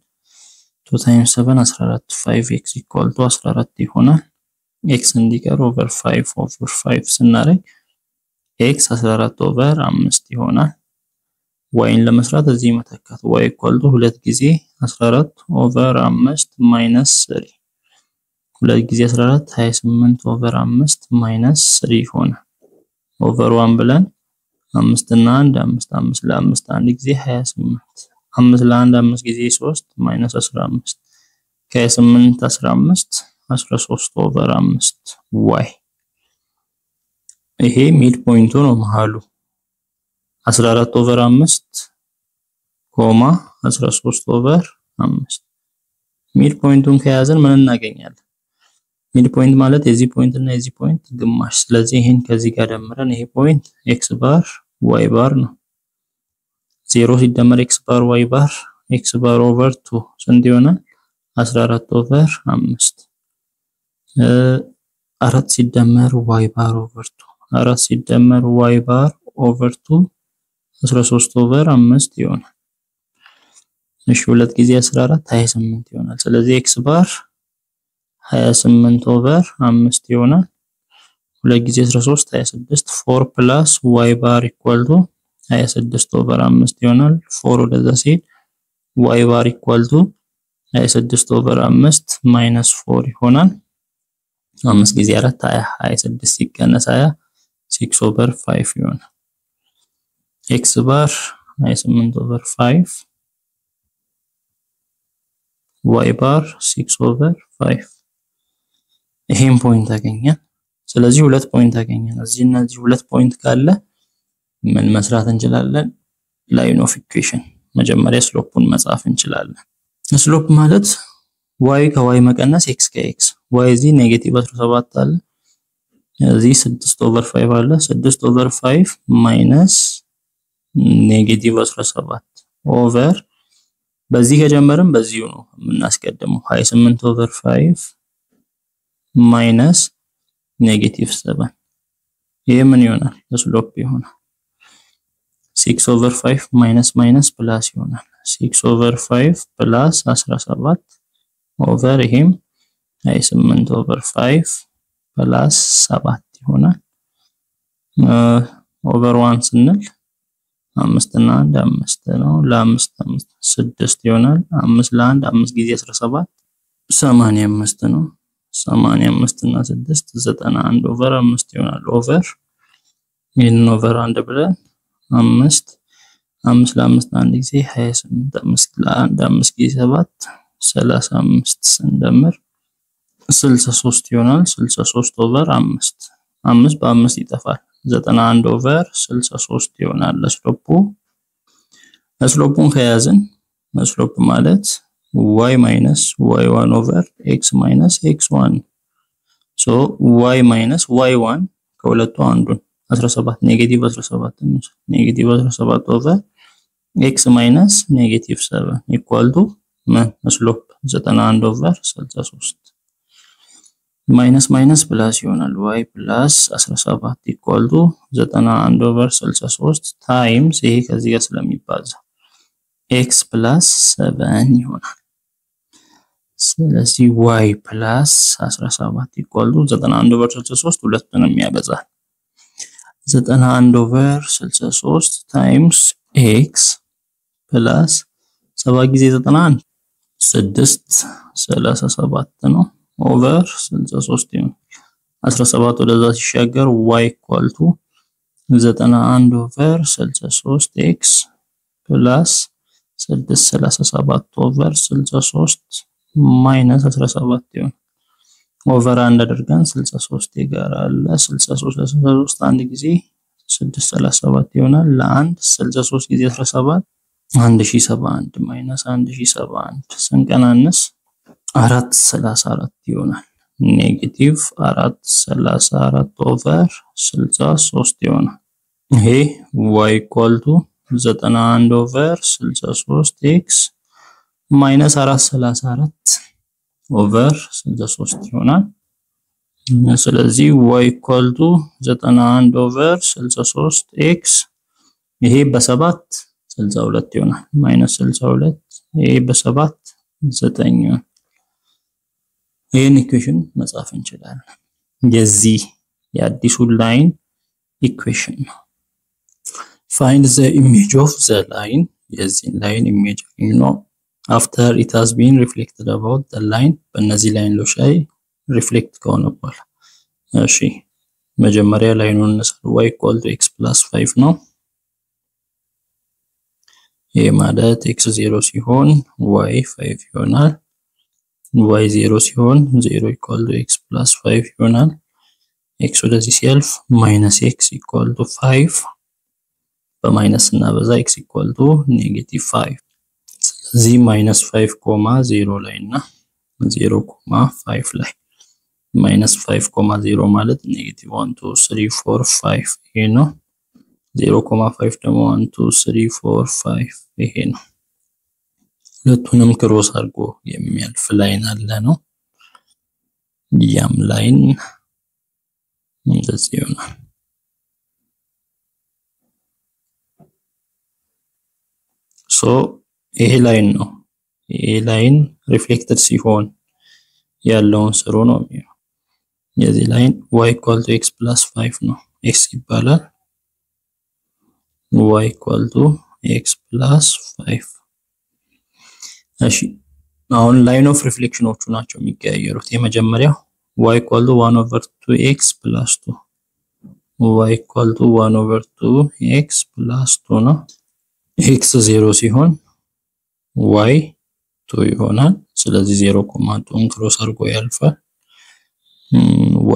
2 times 7 14 5x equal to 14 ይሆናል x እንዲቀር over 5 ስናደርግ x 14 over 5 ይሆናል y ለመስራት እዚህ መተካት y equal to 2 ጊዜ 14 over 5 minus 3 2 ጊዜ 14 28 over 5 minus 3 ይሆናል over 1 ብለን 5 እና 1 5 ለ5 አንድ ጊዜ 28 5 ለ1 5 ጊዜ 3 minus 15 ከ8 15 13 over 5 y ይሄ ሚድ ፖይንቱ ነው መሃሉ 14 over 5 13 over 5 ሚድ ፖይንቱን ከያዘን ምን እናገኛለን ሚድ ፖይንት ማለት የዚህ ፖይንት እና የዚህ ፖይንት ግማሽ ስለዚህ ይሄን ከዚህ ጋር ደምረን ይሄ ፖይንት x bar y bar ነው 0 ሲደመር x bar y bar x bar over 2 ስንት ይሆናል 14 over 5 4 ሲደመር y bar over 2 4 ሲደመር y bar over 2 13 over 5 ይሆናል እሺ 2 ጊዜ 14 28 ይሆናል ስለዚህ x bar 28 over 5 ይሆናል 2 ጊዜ 13 26 4 plus y bar equal to 26 over 5 ይሆናል 4 ወደዛ ሲሄድ y bar equal to 26 over 5 minus 4 ይሆናል 5 ጊዜ 4 26 ሲቀነስ 20 6 over 5 ይሆናል x bar 28 over 5 y bar 6 over 5 ይሄን ፖይንት አገኘን ስለዚህ ሁለት ፖይንት አገኘን እዚህና እዚህ ሁለት ፖይንት ካለ ምን መስራት እንችላለን ላይን ኦፍ ኢኩዌሽን መጀመሪያ ስሎፑን መጻፍ እንችላለን ስሎፕ ማለት y ከy መቀነስ x ከx y እዚ ኔጌቲቭ 17 አለ እዚህ 6/5 አለ 6/5 ማይነስ ኔጌቲቭ 17 ኦቨር በዚህ ከጀመረን በዚሁ ነው የምናስቀድመው 28/5 ማይነስ ኔጌቲቭ 7 ይሄ ምን ይሆናል ስሎፕ ይሆናል 6/5 ማይነስ ማይነስ ፕላስ ይሆናል 6/5 ፕላስ 17 ኦቨር ይሄም 28/5 ፕላስ 7 ይሆናል ኦቨር 1 ስንል 5 እና 1 5 ነው ለ5 5 6 ይሆናል 5 ለ1 5 ጊዜ 17 85 ነው 85 እና 6 91 ኦቨር 5 ይሆናል ኦቨር ይሄን ኦቨር 1 ብለን 5 ለ5 1 ጊዜ 28 5 ለ1 5 ጊዜ 7 35 ስንደምር 63 ይሆናል 63 ኦቨር 5 5 በ5 ይጠፋል 91 ኦቨር 63 ይሆናል ስሎፑን ከያዝን ስሎፕ ማለት y minus y1 over x minus x1 so y minus y1 ከሁለቱ አንዱን 17 ኔጌቲቭ 17 ኔጌቲቭ 17 over x minus ኔጌቲቭ 7 equal to ስሎፕ 91 over 63 minus minus plus ይሆናል y plus 17 equal to 91 over 63 times ይሄ ከዚህ ጋር ስለሚባዛ x plus 7 ይሆናል ስለዚህ y plus 17 equal to 91 over 63 ሁለቱንም ያበዛል 91 over 63 times x plus 7 ጊዜ 91 6 37 ነው over 63 ይሆናል 17 ወደዛ ሲሻገር y equal to 91 over 63 x plus 6 37 over 63 minus 17 ይሆናል over 1 አድርገን 63 ይጋራ አለ 63 አንድ ጊዜ 6 37 ይሆናል ለ1 63 ጊዜ 17 1071 minus 1071 ስንቀናንስ 434 ይሆናል ኔጌቲቭ 434 ኦቨር 63 ይሆናል ይሄ y equal to 91 ኦቨር 63 x minus 434 ኦቨር 63 ይሆናል ስለዚህ y equal to 91 ኦቨር 63 x ይሄ በ7 62 ይሆናል minus 62 ይሄ በ7 9 ይሄን ኢኩዌሽን መጻፍ እንችላለን የዚህ የአዲሱ ላይን ኢኩዌሽን ነው find the image of the line የዚህ ላይን ኢሜጅ ነው after it has been reflected about the line በእነዚህ ላይኖች ላይ ሪፍሌክት ከሆነ በኋላ እሺ መጀመሪያ ላይኑን እንሰራ y equal to x plus 5 ነው ይሄ ማለት x 0 ሲሆን y 5 ይሆናል y 0 ሲሆን 0 equal to x plus 5 ይሆናል x ወደዚህ ሲያልፍ minus x equal to 5 በማይነስ እና በዛ x equal to negative 5 ስለዚህ minus 5, 0 ላይ እና 0, 5 ላይ minus 5, 0 ማለት negative 1 2 3 4 5 ይሄ ነው 0, 5 ደግሞ 1 2 3 4 5 ይሄ ነው ሁለቱንም ክሮስ አድርጎ የሚያልፍ ላይን አለ ነው ያም ላይን እንደዚህ ይሆናል ሶ ይሄ ላይን ነው ይሄ ላይን ሪፍሌክትድ ሲሆን ያለውን ስሩ ነው የዚህ ላይን y equal to x plus 5 ነው x ይባላል y equal to x plus 5 እሺ አሁን ላይን ኦፍ ሪፍሌክሽኖቹ ናቸው የሚቀያየሩት የመጀመሪያው y equal to 1 over 2x plus 2 y equal to 1 over 2x plus 2 ነው x 0 ሲሆን y 2 ይሆናል ስለዚህ 0, 2 ክሮስ አድርጎ ያልፋል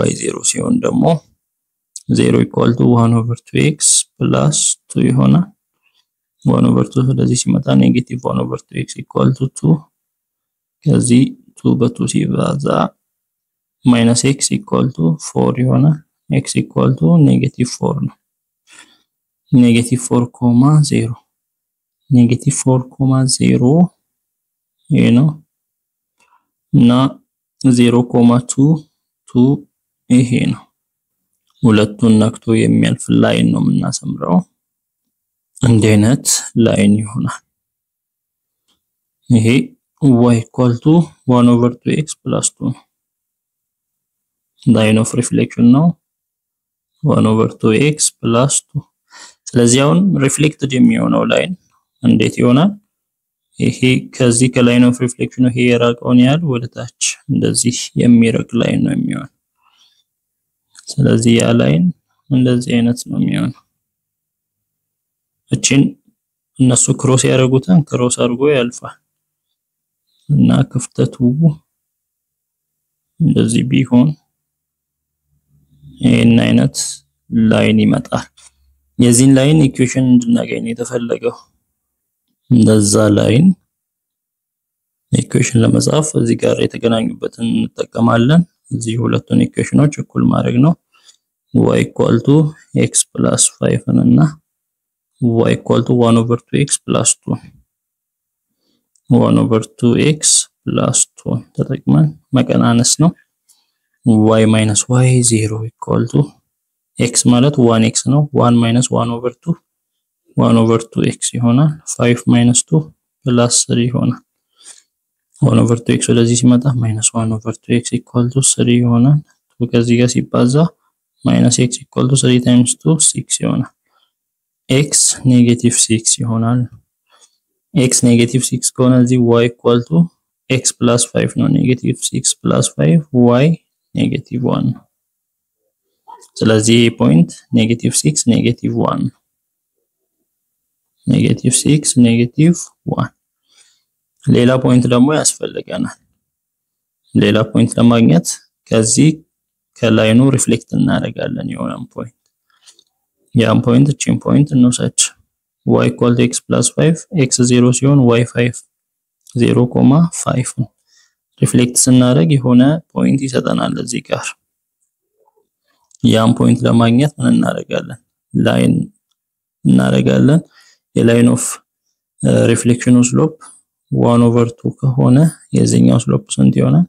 y 0 ሲሆን ደግሞ 0 equal to 1 over 2x plus 2 ይሆናል 1 over 2 ስለዚህ ሲመጣ ኔጌቲቭ 1 over 2x equal to 2 ከዚህ 2 በ2 ሲባዛ minus x equal to 4 ይሆናል x equal to -4 ነው። -4,0 -4,0 ይሄ ነው እና 0,22 ይሄ ነው። ሁለቱን ነክቶ የሚያልፍ ላይን ነው የምናሰምረው። እንዲህ አይነት ላይን ይሆናል። ይሄ y equal to 1/2x plus 2 ነው። line of reflection ነው 1/2x plus 2። ስለዚህ አሁን ሪፍሌክትድ የሚሆነው ላይን እንዴት ይሆናል? ይሄ ከዚህ ከላይን ኦፍ ሪፍሌክሽን ይሄ የራቀውን ያህል ወደ ታች እንደዚህ የሚረቅ ላይን ነው የሚሆነው። ስለዚህ ያ ላይን እንደዚህ አይነት ነው የሚሆነው። እቺን እነሱ ክሮስ ያደርጉታል፣ ክሮስ አድርጎ ያልፋል እና ክፍተቱ እንደዚህ ቢሆን ይሄን አይነት ላይን ይመጣል። የዚህን ላይን ኢኩዌሽን እንድናገኝ የተፈለገው እንደዛ ላይን ኢኩዌሽን ለመጻፍ እዚህ ጋር የተገናኙበትን እንጠቀማለን። እዚህ ሁለቱን ኢኩዌሽኖች እኩል ማድረግ ነው። y equal to x plus 5 እና y equal to 1/2x plus 2 1/2x plus 2 ተጠቅመን መቀናነስ ነው። y minus y 0 equal to x ማለት 1x ነው። 1 minus 1/2 1/2x ይሆናል። 5 minus 2 plus 3 ይሆናል። 1/2x ወደዚህ ሲመጣ minus 1/2x equal to 3 ይሆናል። ከዚህ ጋር ሲባዛ minus x equal to 3 times 2 6 ይሆናል። x -6 ይሆናል። x -6 ከሆነ እዚህ y equal to x plus 5 ነው። -6 plus 5 y -1 ነው። ስለዚህ ፖይንት -6 -1 -6 -1 ሌላ ፖይንት ደግሞ ያስፈልገናል። ሌላ ፖይንት ለማግኘት ከዚህ ከላይኑ ሪፍሌክት እናደርጋለን የሆነን ፖይንት። ያን ፖይንት እቺን ፖይንት እንውሰድ። y equal to x plus 5 x 0 ሲሆን y 5 0,5 ነው። ሪፍሌክት ስናደርግ የሆነ ፖይንት ይሰጠናል እዚህ ጋር። ያን ፖይንት ለማግኘት ምን እናደርጋለን? ላይን እናደርጋለን። የላይን ኦፍ ሪፍሌክሽኑ ስሎፕ 1/2 ከሆነ የዚህኛው ስሎፕ ስንት ይሆናል?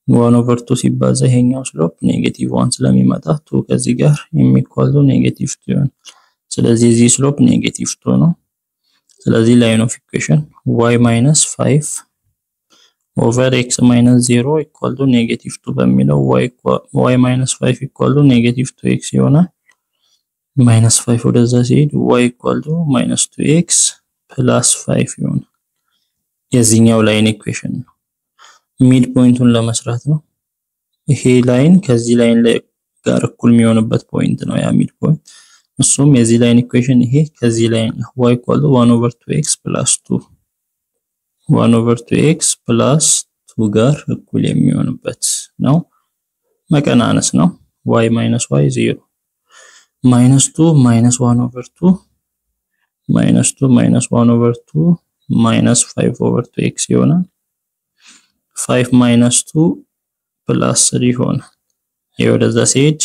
1/2 ሲባዛ ይሄኛው ስሎፕ -1 ስለሚመጣ 2 ከዚህ ጋር የሚኳሉ -2 ይሆናል። ስለዚህ እዚህ ስሎፕ -2 ነው። ስለዚህ ላይን ኦፍ ኢኩዌሽን y minus 5 over x minus 0 equal to -2 በሚለው y minus 5 equal to -2x ይሆናል። minus 5 ወደዛ ሲሄድ y equal to -2x plus 5 ይሆናል። የዚህኛው ላይን ኢኩዌሽን ነው። ሚድ ፖይንቱን ለመስራት ነው። ይሄ ላይን ከዚህ ላይን ጋር እኩል የሚሆንበት ፖይንት ነው ያ ሚድ ፖይንት። እሱም የዚህ ላይን ኢኩዌሽን ይሄ ከዚህ ላይን y equal to 1/2x plus 2 1/2x plus 2 ጋር እኩል የሚሆንበት ነው። መቀናነስ ነው። y minus y 0 minus 2 minus 1/2 minus 2 minus 1/2 minus 5/2x ይሆናል። 5 minus 2 plus 3 ይሆናል። ይሄ ወደዛ ሲሄድ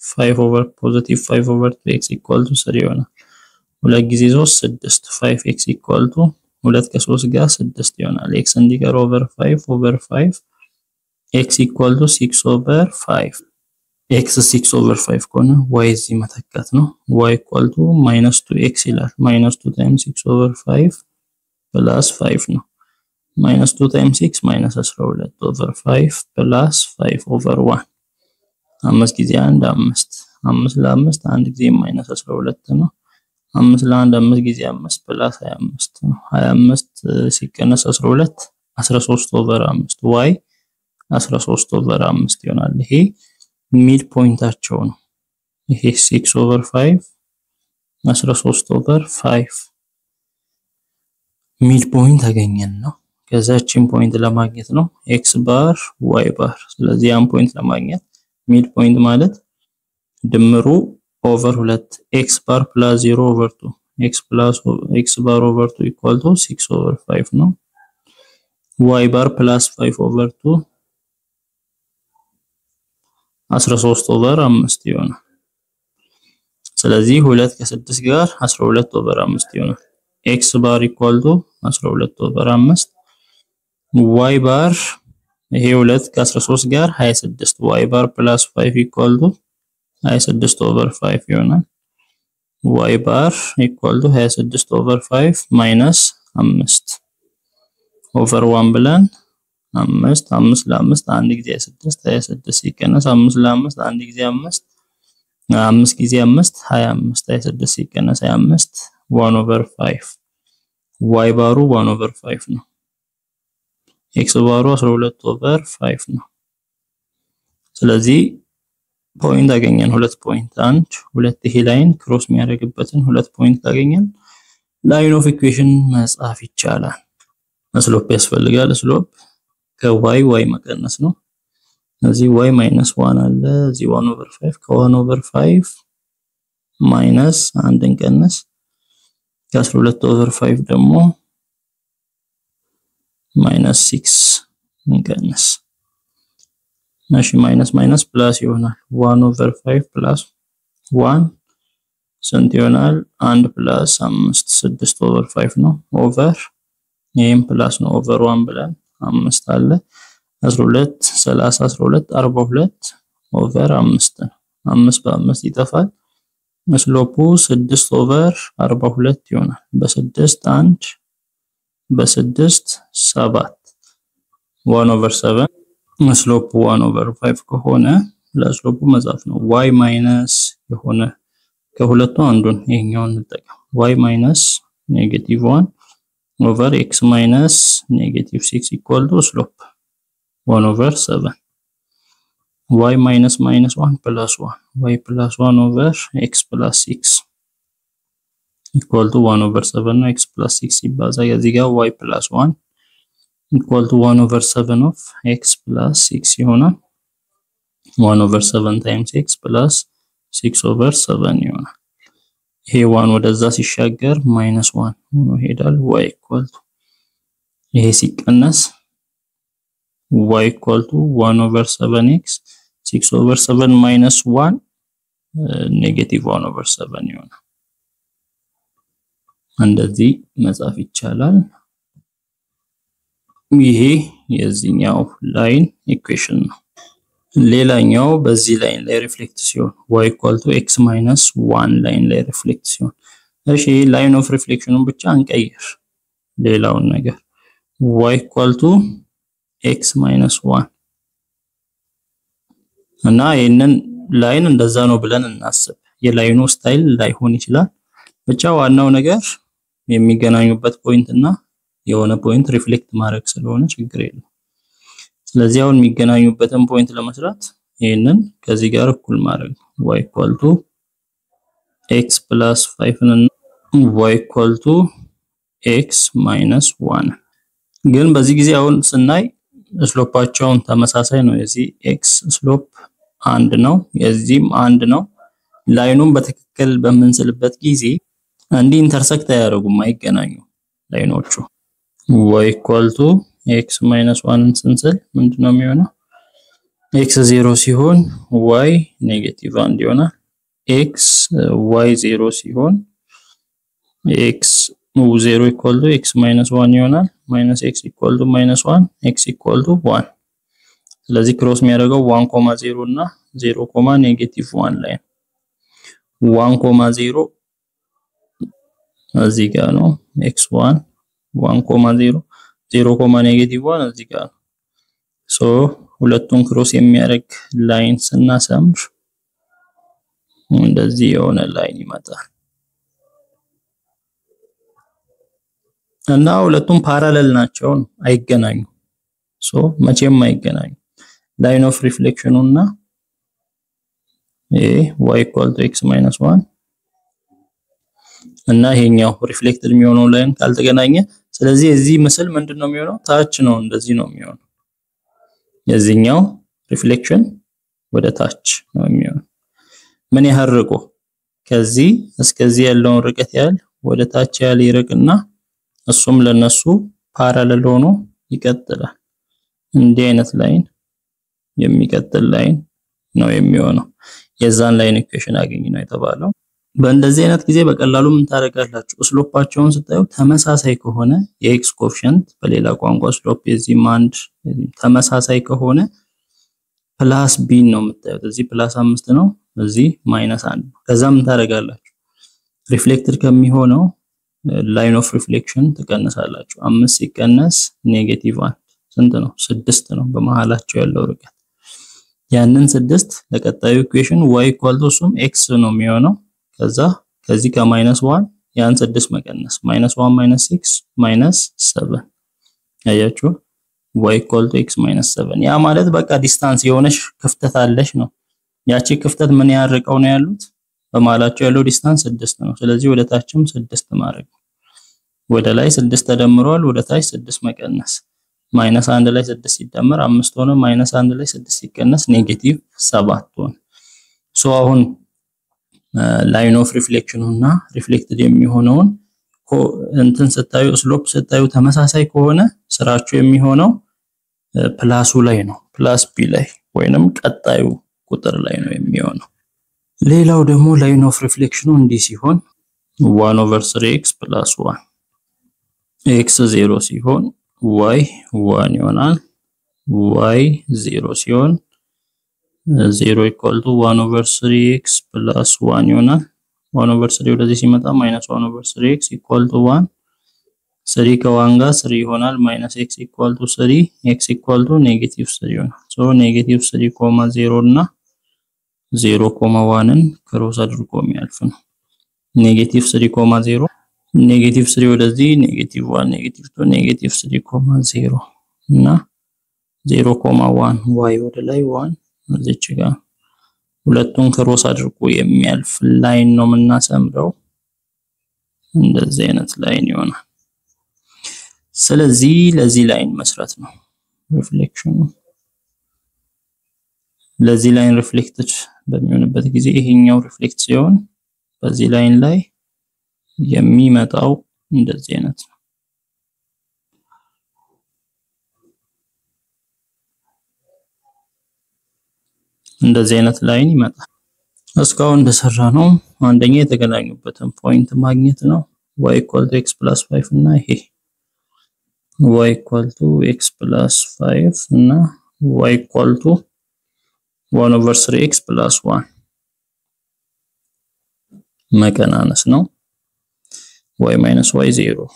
5/+5/2x equal to 3 ይሆናል። 2 ጊዜ 3 6 5x equal to 2 ከ3 ጋር 6 ይሆናል። x እንዲቀር over 5/5 x equal to 6/5 x 6/5 ከሆነ y እዚህ መተካት ነው። y equal to -2x ይላል። -2 times 6/5 plus 5 ነው። -2 times 6 -12/5 plus 5/1 5 ጊዜ 1 5 5 ለ5 1 ጊዜ -12 ነው። 5 ለ1 5 ጊዜ 5 plus 25 ነው። 25 ሲቀነስ 12 13/5 y 13/5 ይሆናል። ይሄ ሚድ ፖይንታቸው ነው። ይሄ 6/5 13/5 ሚድ ፖይንት አገኘን ነው። ከዛችን ፖይንት ለማግኘት ነው x ባር y ባር። ስለዚህ ያን ፖይንት ለማግኘት ሚድ ፖይንት ማለት ድምሩ ኦቨር 2 x ባር plus 0/2 x plus x bar over 2 equal to 6/5 ነው። y bar plus 5/2 13/5 ይሆናል። ስለዚህ 2 ከ6 ጋር 12/5 ይሆናል። x ባር ኢኳል ቱ 12/5 y ባር ይሄ 2 ከ13 ጋር 26 y ባር ፕላስ 5 ኢኳል ቱ 26/5 ይሆናል። y ባር ኢኳል ቱ 26/5 ማይነስ 5 ኦቨር 1 ብለን 5 ለ5 አንድ ጊዜ 26 ሲቀነስ 5 ለ5 አንድ ጊዜ 5 ጊዜ 5 25 26 ሲቀነስ 25 1/5 y ባሩ 1/5 ነው። x ባሩ 12/5 ነው። ስለዚህ ፖይንት አገኘን። 2 ፖይንት 1 2 ይሄ ላይን ክሮስ የሚያደርግበትን 2 ፖይንት ካገኘን ላይን ኦፍ ኢኩዌሽን መጻፍ ይቻላል። ስሎፕ ያስፈልጋል። ስሎፕ ከy y መቀነስ ነው። ስለዚህ y -1 አለ እዚህ 1/5 ከ1/5 ማይነስ 1 እንቀንስ ከ12/5 ደግሞ -6 እንቀንስ። እሺ ማይነስ ፕላስ ይሆናል 1/5 ፕላስ 1 ስንት ይሆናል? 1 ፕላስ 5 6/5 ነው። ኦቨር ይሄም ፕላስ ነው ኦቨር 1 ብለን 5 አለ 12 30 12 42 ኦቨር 5 ነው። 5 በ5 ይጠፋል። ስሎፑ 6/42 ይሆናል። በ6 1 በ6 7 1/7 ስሎፑ 1/5 ከሆነ ለስሎፑ መጻፍ ነው። y ማይነስ የሆነ ከሁለቱ አንዱን ይሄኛውን እንጠቀም። y ማይነስ -1 ኦቨር x ማይነስ -6 ኢኳል ቱ ስሎፕ 1/7 y minus -1 plus 1 y plus 1 over x plus 6 equal to 1/7 ነው። x plus 6 ሲባዛ ከዚህ ጋር y plus 1 equal to 1/7 of x plus 6 ይሆናል። 1/7 times x plus 6/7 ይሆናል። ይሄ 1 ወደዛ ሲሻገር -1 ሆኖ ይሄዳል። y equal to ይሄ ሲቀነስ y equal to 1/7x 6/7 minus 1 negative 1/7 ይሆናል። እንደዚህ መጻፍ ይቻላል። ይሄ የዚህኛው ላይን ኢኩዌሽን ነው። ሌላኛው በዚህ ላይን ላይ ሪፍሌክት ሲሆን y equal to x minus 1 ላይን ላይ ሪፍሌክት ሲሆን እሺ ላይን ኦፍ ሪፍሌክሽኑን ብቻ እንቀይር። ሌላውን ነገር y equal to x minus 1 እና ይሄንን ላይን እንደዛ ነው ብለን እናስብ። የላይኑ ስታይል ላይሆን ይችላል። ብቻ ዋናው ነገር የሚገናኙበት ፖይንት እና የሆነ ፖይንት ሪፍሌክት ማድረግ ስለሆነ ችግር የለም። ስለዚህ አሁን የሚገናኙበትን ፖይንት ለመስራት ይሄንን ከዚህ ጋር እኩል ማድረግ y equal to x plus 5 እና y equal to x minus 1 ግን በዚህ ጊዜ አሁን ስናይ ስሎፓቸውን ተመሳሳይ ነው። የዚህ x ስሎፕ 1 ነው፣ የዚህም 1 ነው። ላይኑን በትክክል በመንስልበት ጊዜ አንዲ ኢንተርሰክት አያደርጉም፣ አይገናኙም ላይኖቹ። y equal to x minus 1 ስንስል ምንድነው የሚሆነው? x 0 ሲሆን y ኔጌቲቭ 1 ይሆናል። x y 0 ሲሆን x 0 equal to x minus 1 ይሆናል። minus x equal to minus 1 x equal to 1 ስለዚህ ክሮስ የሚያደርገው 1,0 እና 0,-1 ላይ 1,0 እዚህ ጋር ነው x1 1,0 0,-1 እዚህ ጋር ነው። ሶ ሁለቱን ክሮስ የሚያደርግ ላይን ስናሰምር እንደዚህ የሆነ ላይን ይመጣል እና ሁለቱም ፓራለል ናቸው፣ አይገናኙም። ሶ መቼም አይገናኙም። ላይን ኦፍ ሪፍሌክሽኑ እና y equal to x minus 1 እና ይሄኛው ሪፍሌክትድ የሚሆነው ላይን ካልተገናኘ ስለዚህ እዚህ ምስል ምንድነው የሚሆነው? ታች ነው፣ እንደዚህ ነው የሚሆነው። የዚህኛው ሪፍሌክሽን ወደ ታች ነው የሚሆነው። ምን ያህል ርቆ? ከዚህ እስከዚህ ያለውን ርቀት ያህል ወደ ታች ያህል ይርቅና እሱም ለነሱ ፓራለል ሆኖ ይቀጥላል። እንዲህ አይነት ላይን የሚቀጥል ላይን ነው የሚሆነው የዛን ላይን ኢኩዌሽን አገኝ ነው የተባለው በእንደዚህ አይነት ጊዜ በቀላሉ ምን ታረጋላችሁ ስሎፓቸውን ስታዩ ተመሳሳይ ከሆነ የኤክስ ኮኤፊሺየንት በሌላ ቋንቋ ስሎፕ የዚህ ማንድ ተመሳሳይ ከሆነ ፕላስ ቢ ነው የምታዩት እዚህ ፕላስ 5 ነው እዚህ ማይነስ 1 ከዛ ምን ታረጋላችሁ ሪፍሌክትድ ከሚሆነው ላይን ኦፍ ሪፍሌክሽን ትቀንሳላችሁ 5 ሲቀነስ ኔጌቲቭ 1 ስንት ነው 6 ነው በመሃላቸው ያለው ርቀት ያንን 6 ለቀጣዩ ኢኩዌሽን y = ሱም x ነው የሚሆነው ከዛ ከዚህ ከማይነስ 1 ያን 6 መቀነስ -1 -6 -7 አያችሁ y = x - 7 ያ ማለት በቃ ዲስታንስ የሆነሽ ክፍተት አለሽ ነው ያቺ ክፍተት ምን ያርቀው ነው ያሉት በመሃላቸው ያለው ዲስታንስ 6 ነው ስለዚህ ወደ ታችም 6 ማድረግ ወደ ላይ 6 ተደምሯል ወደ ታች 6 መቀነስ -1 ላይ 6 ሲደመር 5 ሆነ -1 ላይ 6 ሲቀነስ ኔጌቲቭ 7 ሆነ ሶ አሁን ላይን ኦፍ ሪፍሌክሽኑ እና ሪፍሌክትድ የሚሆነውን እንትን ስታዩ ስሎፕ ስታዩ ተመሳሳይ ከሆነ ስራቸው የሚሆነው ፕላሱ ላይ ነው ፕላስ ቢ ላይ ወይንም ቀጣዩ ቁጥር ላይ ነው የሚሆነው ሌላው ደግሞ ላይን ኦፍ ሪፍሌክሽኑ እንዲህ ሲሆን 1/3x + 1 x 0 ሲሆን y 1 ይሆናል y 0 ሲሆን 0 = 1/3x + 1 ይሆናል 1/3 ወደዚህ ሲመጣ -1/3x = 1 3 ከ1 ጋር 3 ይሆናል -x = 3 x = -3 ይሆናል ሶ -3,0 እና 0,1ን ክሮስ አድርጎ የሚያልፍ ነው -3,0 -3 ወደዚህ -1 -2 -3,0 እና 0,1 y ወደ ላይ 1 እዚች ጋር ሁለቱን ክሮስ አድርጎ የሚያልፍ ላይን ነው የምናሰምረው እንደዚህ አይነት ላይን ይሆናል ስለዚህ ለዚህ ላይን መስራት ነው ሪፍሌክሽኑ ለዚህ ላይን ሪፍሌክትድ በሚሆንበት ጊዜ ይሄኛው ሪፍሌክት ሲሆን በዚህ ላይን ላይ የሚመጣው እንደዚህ አይነት ነው እንደዚህ አይነት ላይን ይመጣል እስካሁን እንደሰራ ነው አንደኛ የተገናኙበትን ፖይንት ማግኘት ነው y = x + 5 እና ይሄ y = x + 5 እና y = 1/3x + 1 መቀናነስ ነው y - y 0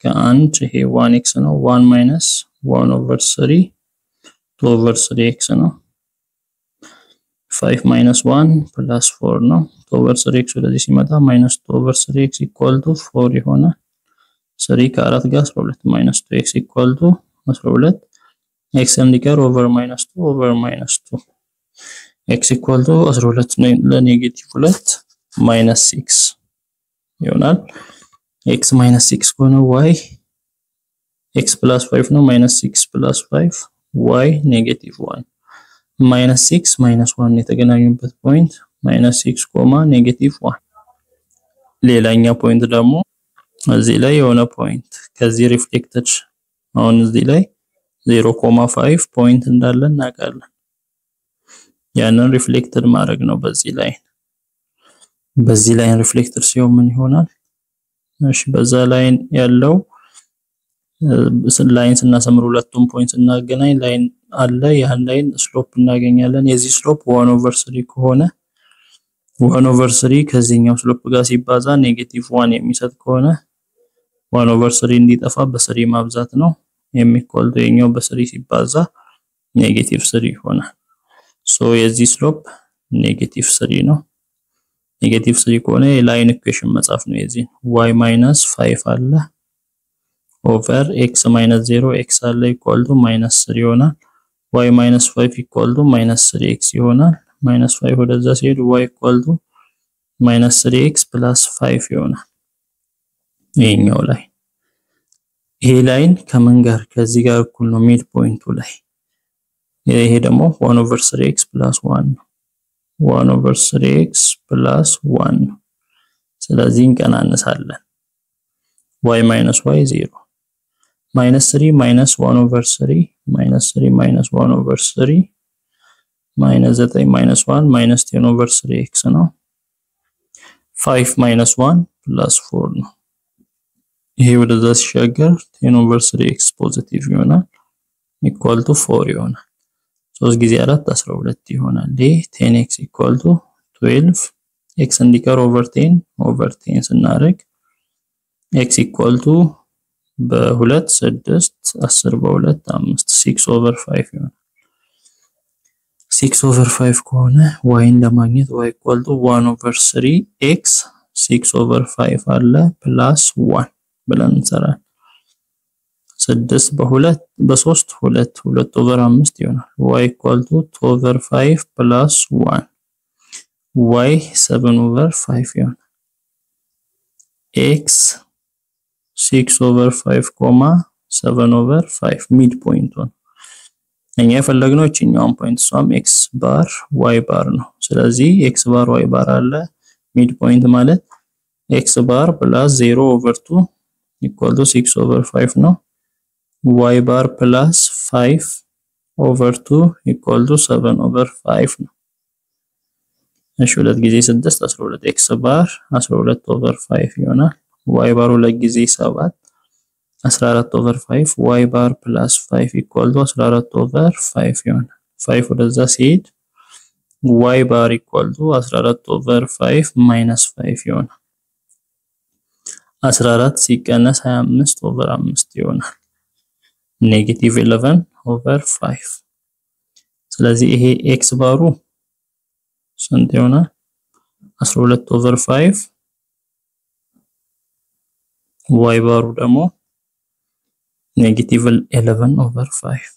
ከአንድ ይሄ 1x ነው 1 - 1/3 2/3x ነው 5 - 1 + 4 ነው 2/3x ወደዚህ ሲመጣ -2/3x = 4 ይሆናል 3 ከ4 ጋር 12 - 2x = 12 x እንዲቀር ኦቨር -2 x = 12 ለኔጌቲቭ 2 -6 ይሆናል x -6 ከሆነ y x + 5 ነው -6 + 5 y -1 -6 -1 የተገናኙበት ፖይንት -6, -1 ሌላኛው ፖይንት ደግሞ እዚህ ላይ የሆነ ፖይንት ከዚህ ሪፍሌክትድ አሁን እዚህ ላይ 0.5 ፖይንት እንዳለ እናውቃለን ያንን ሪፍሌክትድ ማድረግ ነው በዚህ ላይን ሪፍሌክትድ ሲሆን ምን ይሆናል እሺ በዛ ላይን ያለው ላይን ስናሰምር ሁለቱም ፖይንት እናገናኝ ላይን አለ ያን ላይን ስሎፕ እናገኛለን የዚህ ስሎፕ 1/3 ከሆነ 1/3 ከዚህኛው ስሎፕ ጋር ሲባዛ -1 የሚሰጥ ከሆነ 1/3 እንዲጠፋ በ3 ማብዛት ነው የሚቆልቶ የኛው በ3 ሲባዛ -3 ይሆናል ሶ የዚህ ስሎፕ -3 ነው -3 ከሆነ የላይን ኢኩዌሽን መጻፍ ነው የዚህ y - 5 አለ ኦቨር x - 0 x አለ = -3 ይሆናል y - 5 = -3x ይሆናል -5 ወደዛ ሲሄድ y = -3x + 5 ይሆናል ይሄኛው ላይ ይሄ ላይን ከምን ጋር ከዚህ ጋር እኩል ነው ሚድ ፖይንቱ ላይ ይሄ ደግሞ 1/3x + 1 ነው 1/3x + 1 ነው ስለዚህ እንቀናነሳለን y - y 0 -3 - 1/3 -3 - 1/3 minus 9 minus 1 minus 10 over 3x ነው 5 minus 1 plus 4 ነው ይሄ ወደዛ ሲሻገር 10 over 3x ፖዚቲቭ ይሆናል equal to 4 ይሆናል 3 ጊዜ 4 12 ይሆናል 10x equal to 12 x እንዲቀር over 10 ስናደርግ x equal to በ2 6 10 በ2 5 6 over 5 ይሆናል 6 over 5 ከሆነ y ለማግኘት y equal to 1 over 3x 6 over 5 አለ plus 1 ብለን እንሰራለን 6 በ2 በ3 2 over 5 ይሆናል y equal to 2 over 5 plus 1 y 7 over 5 ይሆናል x 6 over 5 7 over 5 midpoint ነው እኛ የፈለግነው እቺኛውን ፖይንት ሷም x bar y bar ነው ስለዚህ x bar y bar አለ midpoint ማለት x bar plus 0 over 2 equal to 6 over 5 ነው y bar plus 5 over 2 equal to 7 over 5 ነው እሺ 2 ጊዜ 6 12 x bar 12 over 5 ይሆናል y bar 2 ጊዜ 7 14 over 5 y bar plus 5 equal to 14 over 5 ይሆናል 5 ወደዛ ሲሄድ y bar equal to 14 over 5 minus 5 ይሆናል 14 ሲቀነስ 25 over 5 ይሆናል negative 11 over 5 ስለዚህ ይሄ x ባሩ ስንት ይሆናል 12 over 5 y ባሩ ደግሞ negative 11 over 5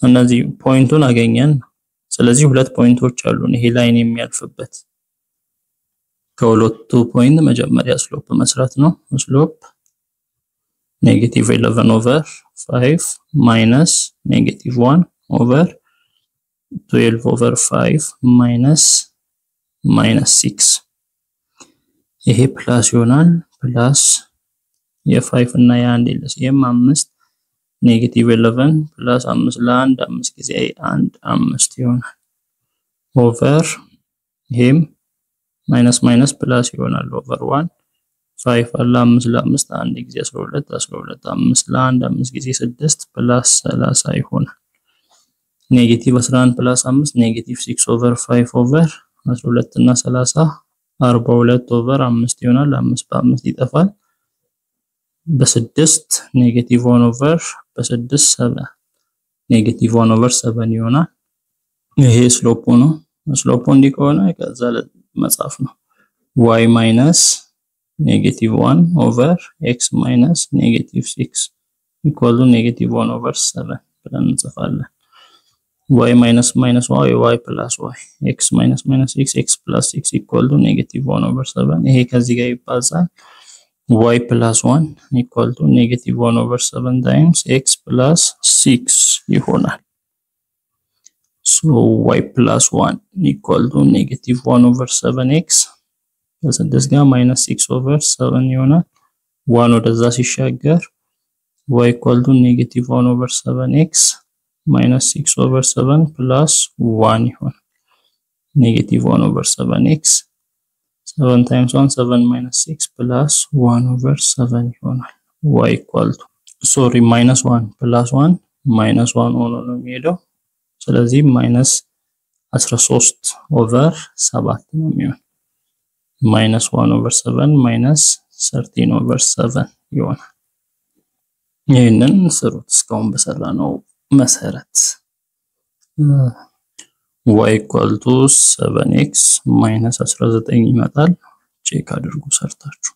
እነዚህ ፖይንቱን አገኘን ስለዚህ ሁለት ፖይንቶች አሉን ይሄ ላይን የሚያልፍበት ከሁለቱ ፖይንት መጀመሪያ ስሎፕ መስራት ነው ስሎፕ negative 11 over 5 minus negative 1 over 12 over 5 minus 6 ይሄ ፕላስ ይሆናል ፕላስ የ5 እና የ1 ይለስ የ5 negative 11 plus 5 ለ1 5 ጊዜ 1 5 ይሆናል over ይሄም minus plus ይሆናል over 1 5 አለ 5 ለ5 1 ጊዜ 12 5 ለ1 5 ጊዜ 6 plus 30 ይሆናል negative 11 plus 5 negative 6 over 5 over 12 እና 30 42 over 5 ይሆናል 5 በ5 ይጠፋል በ6 negative 1 over በ6 7 negative 1 over 7 ይሆናል ይሄ ስሎፑ ነው ስሎፑ እንዲህ ከሆነ ከዛ መጻፍ ነው y minus negative 1 over x minus negative 6 equal to negative 1 over 7 ብለን እንጽፋለን y minus y plus y x minus 6 x plus 6 equal to negative 1 over 7 ይሄ ከዚህ ጋር ይባዛል y plus 1 equal to negative 1 over 7 times x plus 6 ይሆናል so y plus 1 equal to negative 1 over 7x ከ6 ጋር minus 6 over 7 ይሆናል 1 ወደዛ ሲሻገር y equal to negative 1 over 7x minus 6 over 7 plus 1 ይሆናል negative 1 over 7x 7 times 1 7 minus 6 plus 1 over 7 ይሆናል y equal to sorry minus 1 plus 1 minus 1 ሆኖ ነው የሚሄደው ስለዚህ minus 13 over 7 ነው የሚሆነው minus 1 over 7 minus 13 over 7 ይሆናል ይሄንን ስሩት እስካሁን በሰራነው መሰረት y equal to 7x minus 19 ይመጣል ቼክ አድርጉ ሰርታችሁ